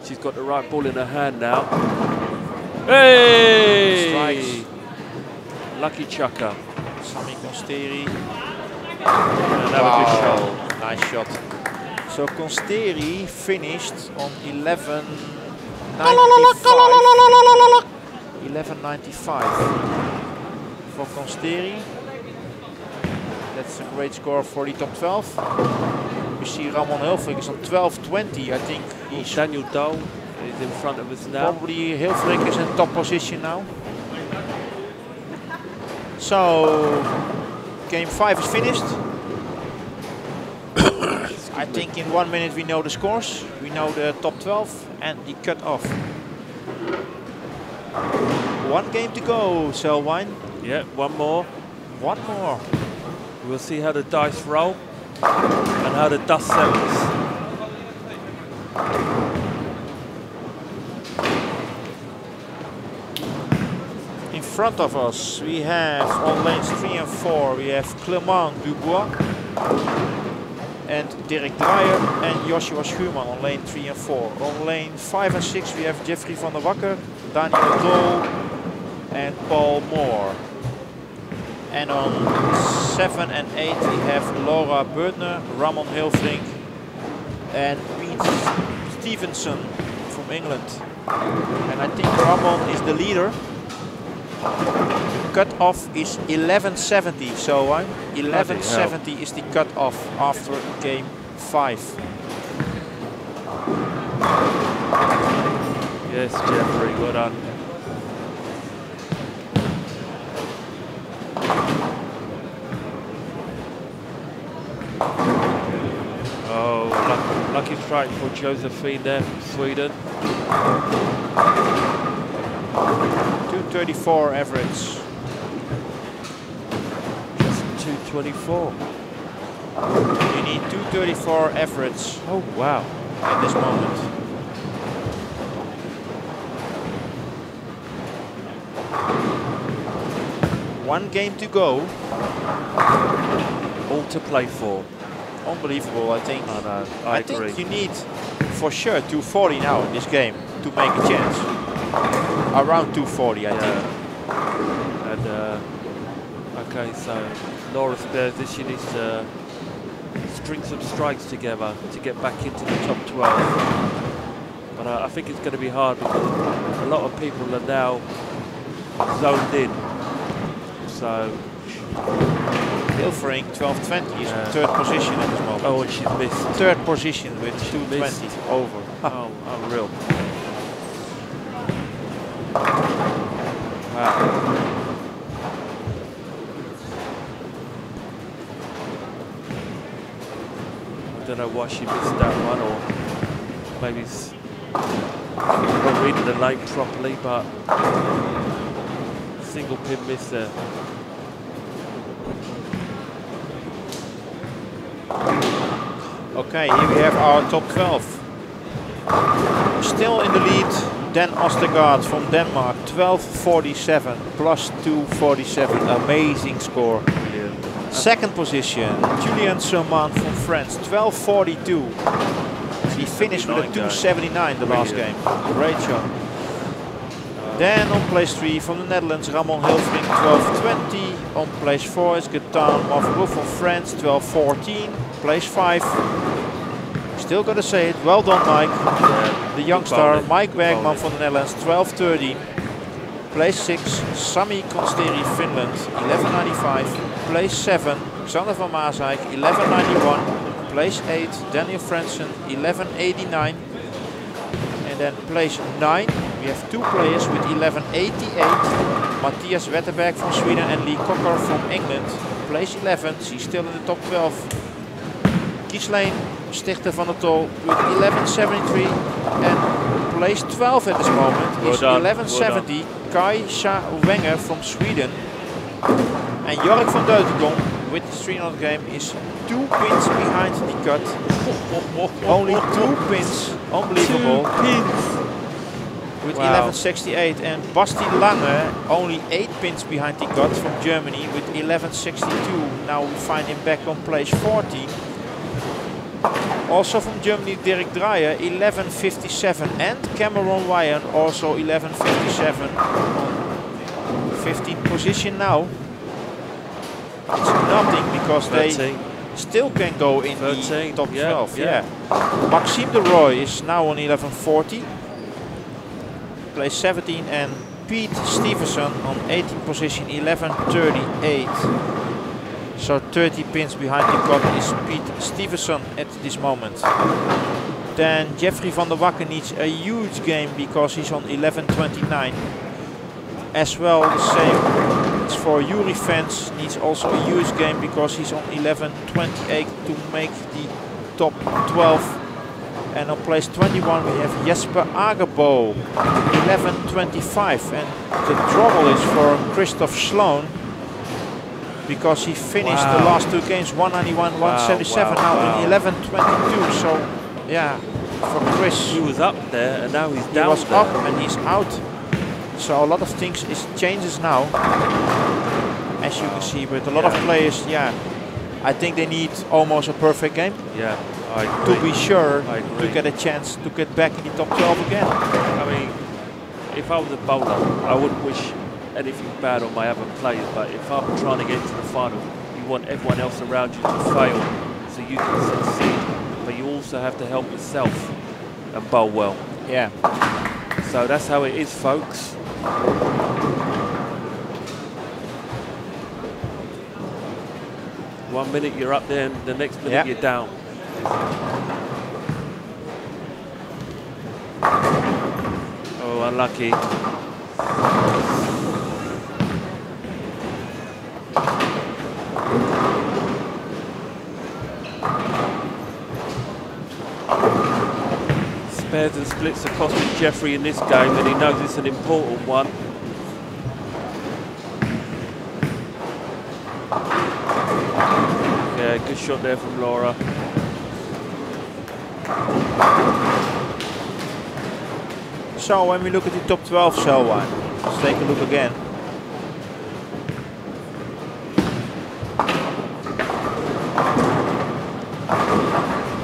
She's got the right ball in her hand now. Hey! Strikes. Lucky chucker. Sami Consteri. Another good shot. Nice shot. So Consteri finished on 1195 for Consteri. That's a great score for the top 12. We see Ramon Hilfrich is on 1220. I think he's Daniel Dahl is in front of us now. probably Hilfrich is in top position now. So game 5 is finished. I think in 1 minute we know the scores, we know the top 12 and the cut-off. 1 game to go, Selwyn. Yeah, 1 more. 1 more. We'll see how the dice roll and how the dust settles. In front of us we have on lanes 3 and 4 we have Clément Dubois and Dirk Dreyer and Joshua Schuurman on lane 3 and 4. On lane 5 and 6 we have Jeffrey van der Wakker, Daniel Dol and Paul Moore. And on 7 and 8 we have Laura Beutner, Ramon Hilfrich and beat Stevenson from England. And I think Ramon is the leader. The cut-off is 1170, so 1170 is the cut-off after game 5. Yes, Jeffrey, well done. Oh, lucky strike for Josephine there from Sweden. 234 average. Just 224. You need 234 average. Oh, wow. At this moment. One game to go. All to play for. Unbelievable, I think. I know, I agree. think you need for sure 240 now in this game to make a chance. Around 240, I think. And okay, so Laura Spears, she needs to string some strikes together to get back into the top 12. But I think it's going to be hard because a lot of people are now zoned in. So Hilfering 1220 is in third position at this moment. Oh, and she's missed. Third position with 220 over. Oh, unreal. Wow. I don't know why she missed that one, or maybe it's not reading the lane properly, but single pin miss there. Okay, here we have our top 12. Still in the lead, Dan Ostergaard from Denmark, 1247 plus 247, amazing score. Brilliant. Second position, Julien Serman from France, 1242. He finished with a 279 the last game. Great shot. Then on place 3 from the Netherlands, Ramon Hilfring, 1220. On place 4 is Gaetan Mavroux from France, 1214. Place 5. Still gotta say it, well done Mike. The youngster Mike Bergman from the Netherlands, 1230. Place 6, Sami Konsteri, Finland, 1195. Place 7, Xander van Maasijk, 1191. Place 8, Daniel Fransen, 1189. And then place 9, we have 2 players with 1188. Matthias Wetterberg from Sweden and Lee Cocker from England. Place 11, she's still in the top 12. Ghislaine Stichter van der Tol with 1173. And place 12 at this moment is 1170. Kaisa Wenger from Sweden. And Jork van Deutenkom with the 300 game is 2 pins behind the cut. Only 2 pins. Unbelievable. 2 pins. With 1168. And Basti Lange only 8 pins behind the cut from Germany with 1162. Now we find him back on place 14. Also from Germany, Dirk Dreyer, 1157. And Cameron Ryan, also 1157. 15th position now. It's nothing because 13. They still can go in 13, the top 12. Yeah. Maxime de Roy is now on 1140. Place 17. And Pete Stevenson on 18th position, 1138. So 30 pins behind the cut is Pete Stevenson at this moment. Then Jeffrey van der Wakken needs a huge game because he's on 1129. As well, the same is for Yuri Fens, needs also a huge game because he's on 1128 to make the top 12. And on place 21 we have Jesper Agerbo, 1125. And the trouble is for Christoph Sloan, because he finished the last 2 games 191, 177, now in 1122. So yeah, for Chris, he was up there and now he's down. He was up and he's out. So a lot of things changes now, as you can see. But a lot of players, I think they need almost a perfect game. Yeah, I agree. To be sure to get a chance to get back in the top 12 again. I mean, if I was a bowler, I wouldn't wish anything bad on my other players, but if I'm trying to get to the final, you want everyone else around you to fail so you can succeed, but you also have to help yourself and bowl well. Yeah. So that's how it is, folks. 1 minute you're up there, and the next minute you're down. Oh, unlucky. Spares and splits are costing Jeffrey in this game, and he knows it's an important one. Yeah, good shot there from Laura. So when we look at the top 12 cell line, let's take a look again.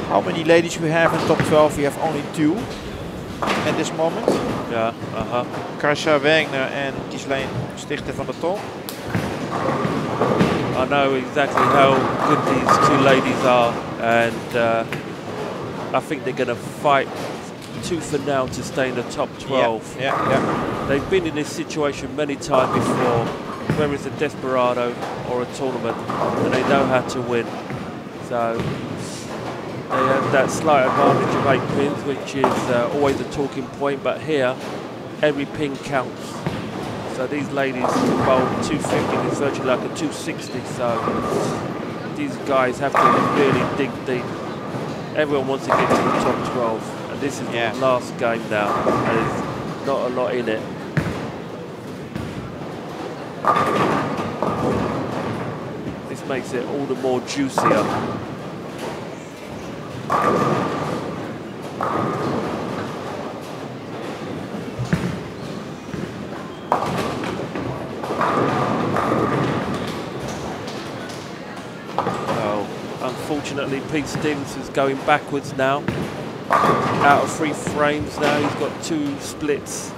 How many ladies we have in top 12? We have only 2 at this moment. Yeah, Karsha Wegner and Ghislaine Stichter van der Tol. I know exactly how good these 2 ladies are, and I think they're going to fight tooth and nail to stay in the top 12. Yeah. They've been in this situation many times before, whether it's a Desperado or a tournament, and they know how to win. So they have that slight advantage of 8 pins, which is always a talking point, but here, every pin counts. So these ladies can bowl 250, it's virtually like a 260, so these guys have to really dig deep. Everyone wants to get to the top 12, and this is the last game now, and there's not a lot in it. This makes it all the more juicier. Unfortunately, Pete Stevens is going backwards now. Out of 3 frames now, he's got 2 splits.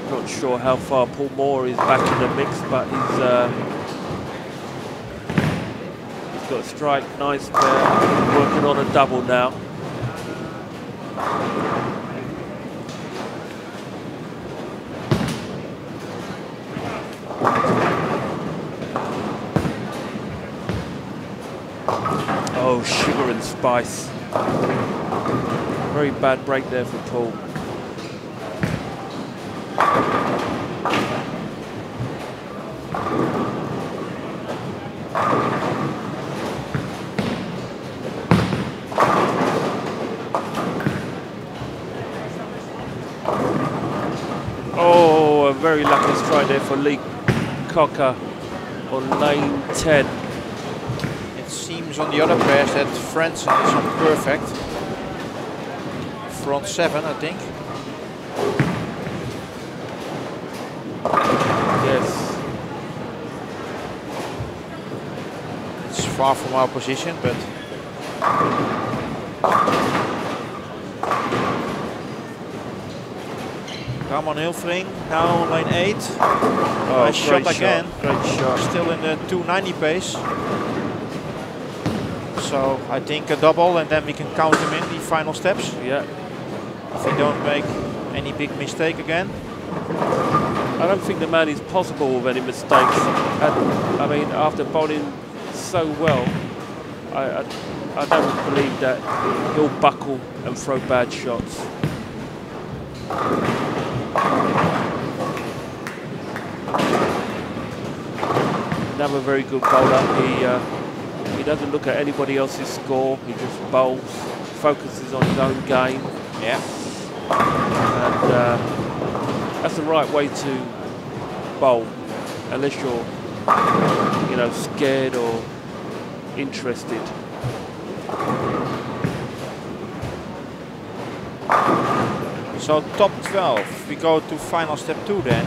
Not sure how far Paul Moore is back in the mix, but he's got a strike, nice pair, working on a double now. Oh, sugar and spice. Very bad break there for Paul. Oh, a very lucky strike there for Lee Cocker on lane 10. Seems on the other pairs that Franson is on perfect. Front 7, I think. Yes. It's far from our position, but Ramon Hilfring now on lane 8. Oh, nice shot again. Great shot. Still in the 290 pace. So I think a double, and then we can count him in the final steps. Yeah. If he don't make any big mistake again. I don't think the man is possible with any mistakes. And, I mean, after bowling so well, I don't believe that he'll buckle and throw bad shots. Another very good bowler. He doesn't look at anybody else's score. He just bowls, focuses on his own game. Yeah. And that's the right way to bowl, unless you're, you know, scared or interested. So top 12, we go to final step 2 then.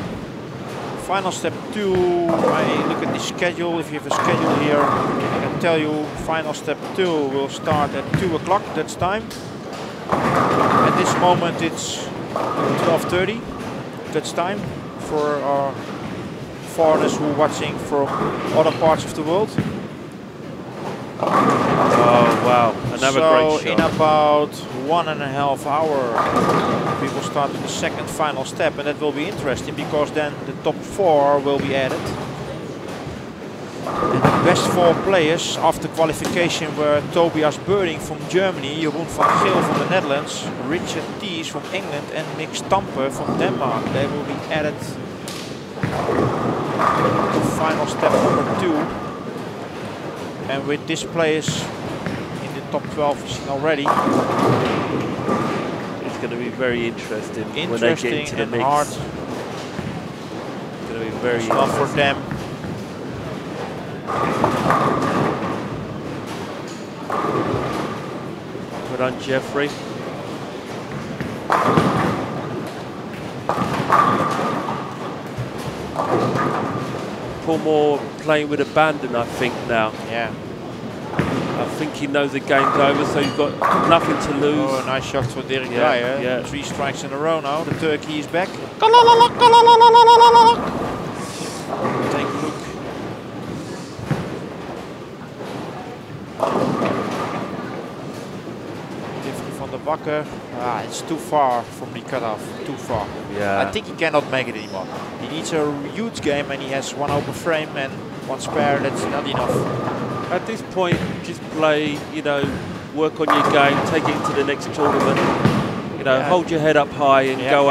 Final step 2, I look at the schedule. If you have a schedule here, I can tell you final step 2 will start at 2 o'clock Dutch time. At this moment it's 12:30 Dutch time. for our foreigners who are watching from other parts of the world. Oh wow, another great shot. So in about 1.5 hours we will start with the second final step, and that will be interesting because then the top 4 will be added. And the best 4 players after qualification were Tobias Beuring from Germany, Jeroen van Geel from the Netherlands, Richard Thies from England and Mick Stamper from Denmark. They will be added to final step number 2. And with these players in the top 12 already, it's going to be very interesting when they get into the mix. Hard. It's going to be very tough for them. Well done, Jeffrey. Paul Moore playing with abandon, I think, now. Yeah. I think he knows the game's over, so he's got nothing to lose. Oh, a nice shot for Dirk Yeah, Dreyer. yeah. 3 strikes in a row now. The Turkey is back. Take a look. Different from the Bakker. It's too far from the cutoff. Too far. Yeah. I think he cannot make it anymore. He needs a huge game, and he has 1 open frame and 1 spare. That's not enough. At this point, just play, you know, work on your game, take it into the next tournament. You know, hold your head up high and go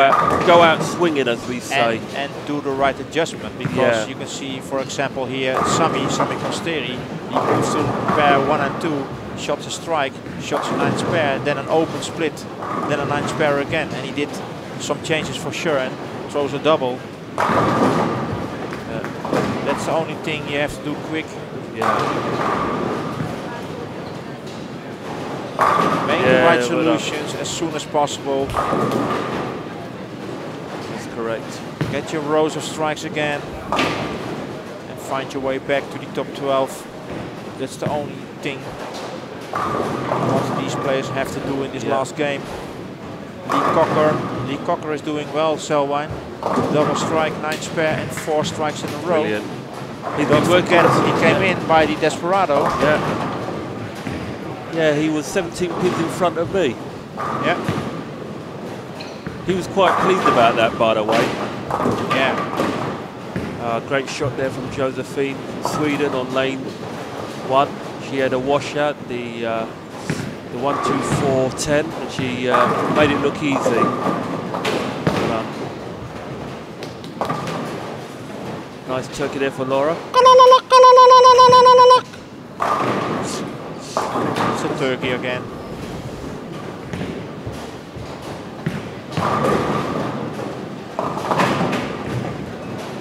out swinging, as we say. And do the right adjustment, because you can see, for example, here Sami Kosteri, he moves to pair 1 and 2, shots a strike, shots a 9 spare, then an open split, then a 9 spare again, and he did some changes for sure and throws a double. That's the only thing you have to do quick. Make the right solutions as soon as possible. That's correct. Get your rows of strikes again and find your way back to the top 12. That's the only thing what these players have to do in this last game. Lee Cocker is doing well, Selwyn. Double strike, 9 spare and 4 strikes in a row. Brilliant. Don't forget, he came in by the Desperado. Yeah, he was 17 pins in front of me. Yeah. He was quite pleased about that, by the way. Yeah. Great shot there from Josephine from Sweden on lane 1. She had a washout, the 1-2-4-10, and she made it look easy. Nice turkey there for Laura. It's a turkey again.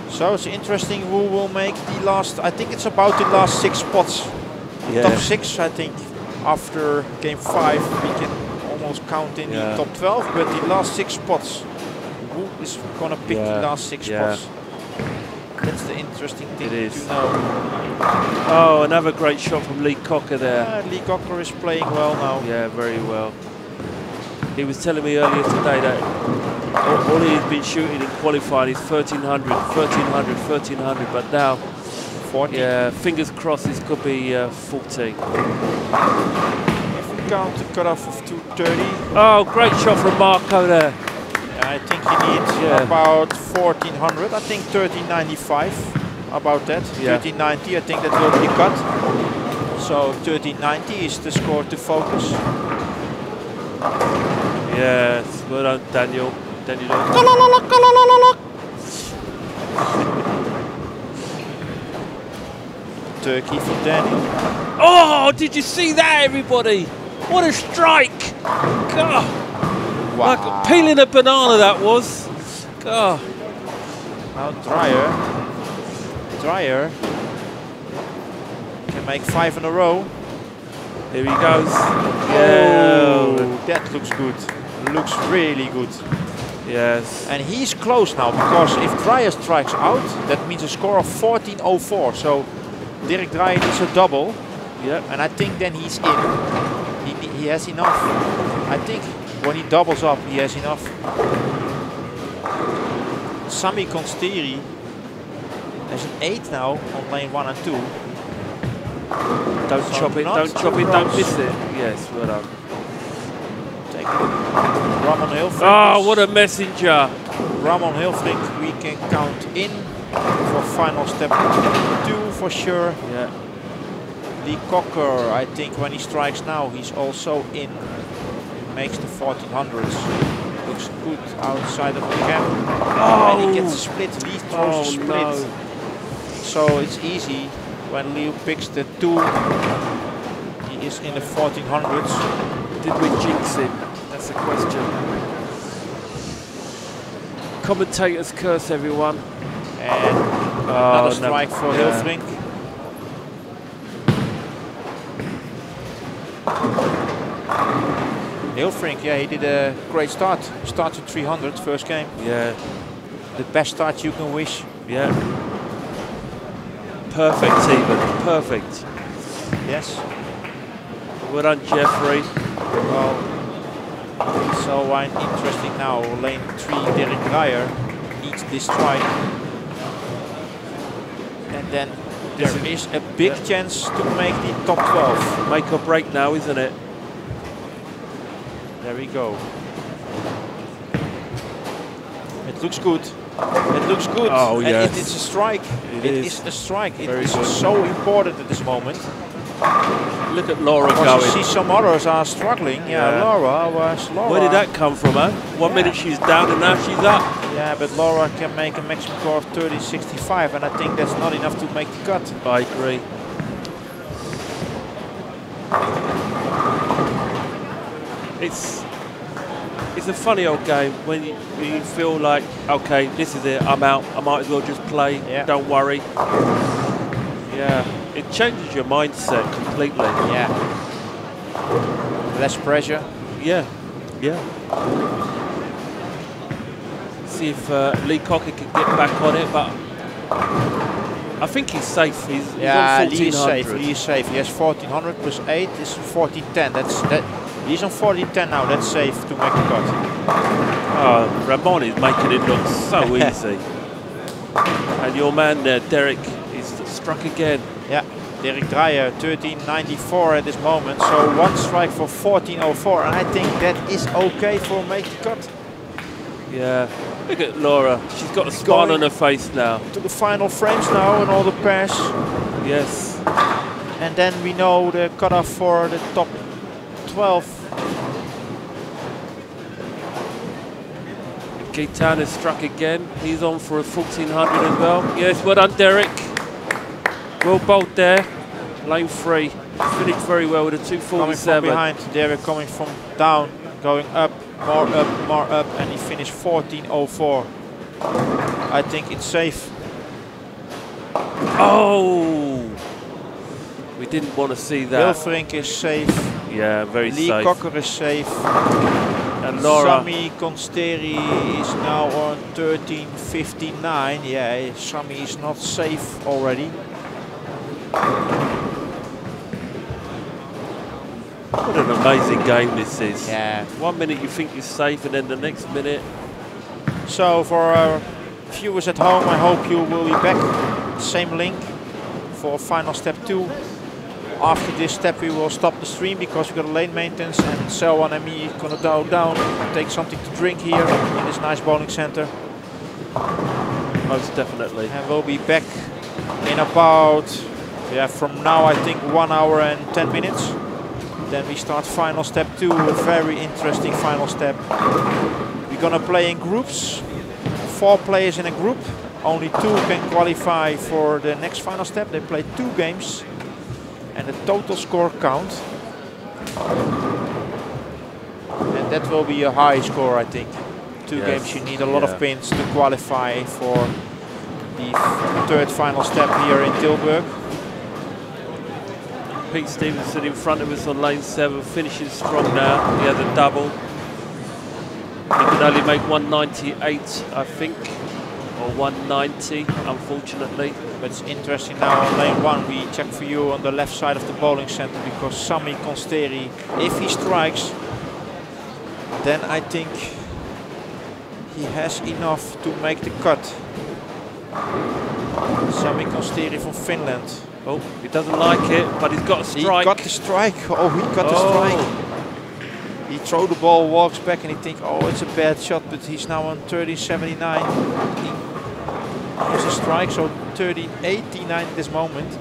So it's interesting who will make the last, I think it's about the last 6 spots. Top 6, I think. After game 5 we can almost count in the top 12, but the last 6 spots, who is gonna pick the last 6 spots? That's the interesting thing to know. Oh, another great shot from Lee Cocker there. Lee Cocker is playing well now. Yeah, very well. He was telling me earlier today that all he's been shooting in qualifying is 1300, 1300, 1300, but now 14. Yeah, fingers crossed this could be 14. If we count the cutoff of 230. Oh, great shot from Marco there. I think he needs about 1400. I think 1395. About that. 1390. I think that will be cut. So 1390 is the score to focus. Yes, well done, Daniel. Turkey for Daniel. Oh, did you see that, everybody? What a strike! God. Wow. Like peeling a banana that was. God. Now Dreyer can make 5 in a row. Here he goes. Oh, that looks good. Looks really good. Yes. And he's close now, because if Dreyer strikes out, that means a score of 14.04. So Dirk Dreyer needs a double. Yeah. And I think then he's in. He has enough. I think when he doubles up, he has enough. Sami Konsteri has an 8 now on lane 1 and 2. Don't So chop it, not don't chop the it, don't Bronze. miss it. Yes, well done. Take Ramon Hilfrink. Oh, what a messenger. Ramon Hilfrink we can count in for final step 2 for sure. Yeah. Lee Cocker, I think when he strikes now, he's also in. He makes the 1400s. Looks good outside of the cap. Oh. And he gets a split. Lee throws a split. No. So it's easy when Leo picks the 2. He is in the 1400s. Did we jinx him? That's the question. Commentators curse everyone. And another strike for Hilfrink. Hilfrink, yeah, he did a great start. Started 300 first game. Yeah. The best start you can wish. Yeah. Perfect even. Perfect. Yes. Well done, Jeffrey. Well, so I'm interesting now. Lane 3, Derek Dreyer needs this strike. And then there is a big chance to make the top 12. Make or break now, isn't it? There we go. It looks good. It looks good. Oh, and yes. it's a strike. It is a strike. It Very is good. so important at this moment. Look at Laura Because going. you see some others are struggling. Yeah, Laura. Where did that come from, huh? One minute she's down and now she's up. Yeah, but Laura can make a maximum score of 30.65, and I think that's not enough to make the cut. I agree. It's a funny old game when you feel like, okay, this is it, I'm out, I might as well just play, don't worry. Yeah, it changes your mindset completely. Yeah. Less pressure. Yeah, yeah. See if Lee Cocker can get back on it, but I think he's safe. He's on 1400. Lee is safe. Lee is safe. He has 1400 plus 8 is 1410. He's on 1410 now. That's safe to make the cut. Oh, Ramon is making it look so easy. And your man there, Derek, is struck again. Yeah, Derek Dreyer, 13.94 at this moment. So one strike for 14.04, and I think that is okay for make the cut. Yeah, look at Laura. She's got a smile on her face now. To the final frames now and all the pairs. Yes. And then we know the cutoff for the top 12. Gaetan is struck again. He's on for a 1400 as well. Yes, well done, Derek. Well bowled there. Lane 3. Finished very well with a 247. Coming from behind, Derek coming from down, going up, more up, and he finished 14.04. I think it's safe. Oh! We didn't want to see that. Hilfrink is safe. Yeah, very Lee safe. Cocker is safe. And Laura. Sami Konsteri is now on 13.59. Yeah, Sami is not safe already. What an amazing game this is. Yeah. 1 minute you think you're safe and then the next minute. So for our viewers at home, I hope you will be back. Same link for final step 2. After this step we will stop the stream because we've got a lane maintenance, and Selwan and me are gonna go down and take something to drink here in this nice bowling center. Most definitely. And we'll be back in about, from now I think 1 hour and 10 minutes. Then we start final step 2, a very interesting final step. We're gonna play in groups, 4 players in a group. Only 2 can qualify for the next final step. They play 2 games. And the total score count. And that will be a high score, I think. 2 games, you need a lot of pins to qualify for the 3rd final step here in Tilburg. Pete Stevenson in front of us on lane 7, finishing strong now. He has a double. He can only make 198, I think, or 190, unfortunately. But it's interesting now on lane 1, we check for you on the left side of the bowling center, because Sami Konsteri, if he strikes, then I think he has enough to make the cut. Sami Konsteri from Finland. Oh, he doesn't like it, but he's got a strike. He got the strike. Oh, he got the strike. He throws the ball, walks back, and he thinks, oh, it's a bad shot, but he's now on 30.79. He has a strike, so 30.89 at this moment.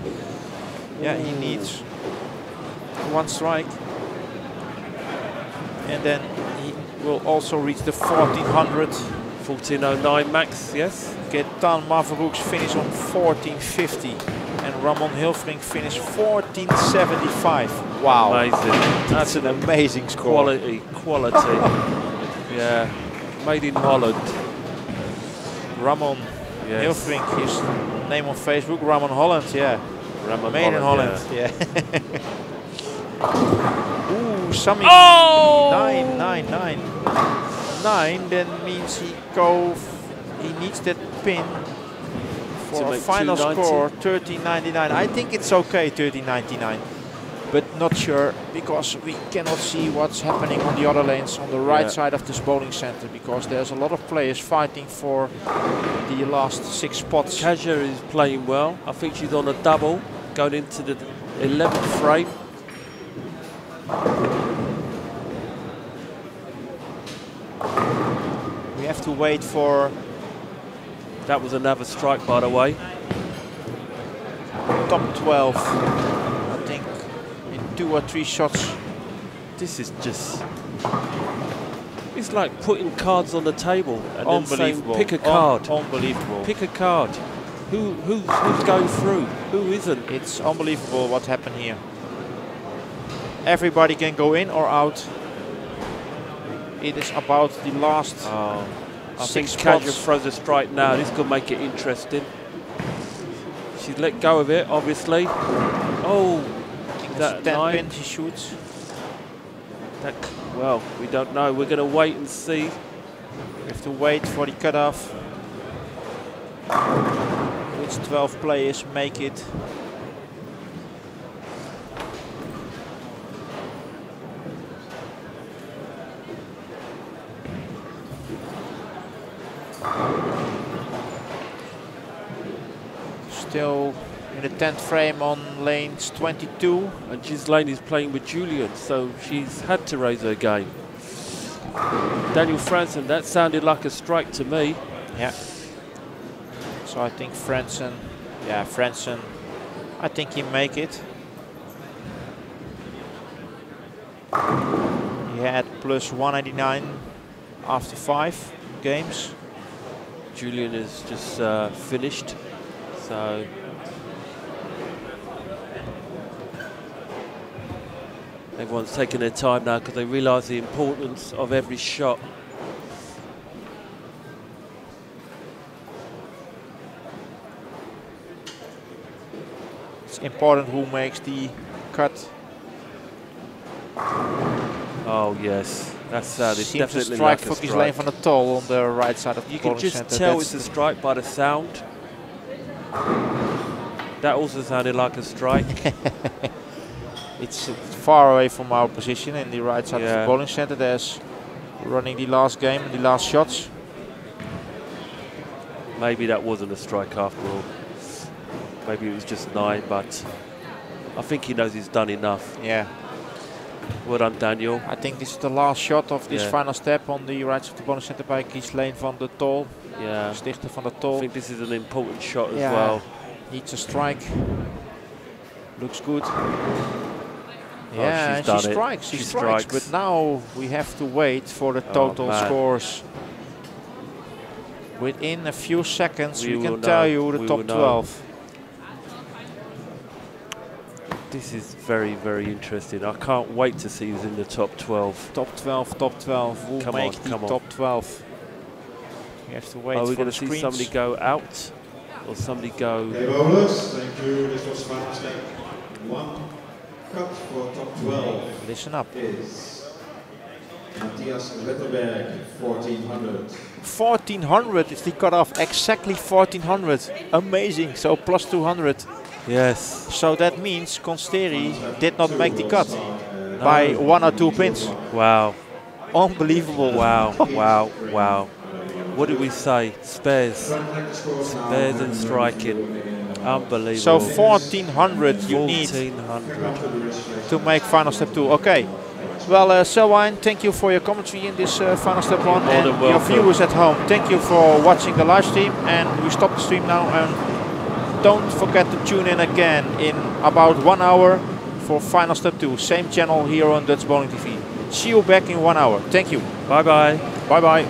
Yeah, he needs one strike. And then he will also reach the 1400. 14.09 max, yes. Gaetan Mavrouk's finish on 14.50. And Ramon Hilfring finished 14.75. Wow. Amazing. That's an amazing score. Quality. Yeah. Made in Holland. Ramon Hilfring, his name on Facebook, Ramon Holland, yeah. Ramon Made in Holland, yeah. Ooh, Sami. Oh! 9, then means he needs that pin for a final score, 13.99. I think it's okay, 13.99, but not sure because we cannot see what's happening on the other lanes on the right side of this bowling center because there's a lot of players fighting for the last 6 spots. Kaja is playing well. I think she's on a double going into the 11th frame. We have to wait for... That was another strike, by the way. Top 12. I think in 2 or 3 shots. This is just... It's like putting cards on the table and then saying, pick a card. Unbelievable. Pick a card. Who's going through? Who isn't? It's unbelievable what happened here. Everybody can go in or out. It is about the last I think 6 Kaja spots. throws a strike now. This could make it interesting. She's let go of it, obviously. Oh, That 10 pin she shoots. Well, we don't know. We're going to wait and see. We have to wait for the cutoff. Which 12 players make it. Still in the 10th frame on lanes 22. And Ghislaine is playing with Julian, so she's had to raise her game. Daniel Franzen, that sounded like a strike to me. Yeah. So I think Franzen, I think he make it. He had plus 189 after 5 games. Julian is just finished, so everyone's taking their time now because they realise the importance of every shot. It's important who makes the cut. Oh yes, that's it's Seems definitely a strike like a for Ghislaine van der Tol on the right side of the You can bowling just center. tell That's it's a strike by the sound. That also sounded like a strike. It's far away from our position in the right side of the bowling center. There's running the last game and the last shots. Maybe that wasn't a strike after all. Maybe it was just 9, but I think he knows he's done enough. Yeah. Well done, Daniel. I think this is the last shot of this final step on the right side of the bowling center by Ghislaine van der Tol. Yeah. Stichter van der Tol. I think this is an important shot as well. Needs a strike. Looks good. Yeah, and she strikes. She strikes. But now we have to wait for the total scores. Within a few seconds, we can tell you the top 12. This is very, very interesting. I can't wait to see who's in the top 12. Top 12, top 12. We'll make the top 12. We have to wait for the screens. Are we going to see somebody go out or somebody go? Okay, bowlers, thank you. This was final step 1. Cut for top 12. Listen up. Is Matthias Letterberg, 1400. 1400 is the cutoff. Exactly 1400. Amazing. So plus 200. Yes. So that means Konsteri did not make the cut by 1 or 2 pins. Wow. Unbelievable. Wow. Wow. Wow. what did we say? Spares and striking. Unbelievable. So 1400 you need 1400 to make final step 2. Okay. Well, Selwyn, thank you for your commentary in this final step 1, and your viewers at home, thank you for watching the live stream. And we stop the stream now, and don't forget to tune in again in about 1 hour for final step 2. Same channel here on Dutch Bowling TV. See you back in 1 hour. Thank you. Bye bye. Bye bye.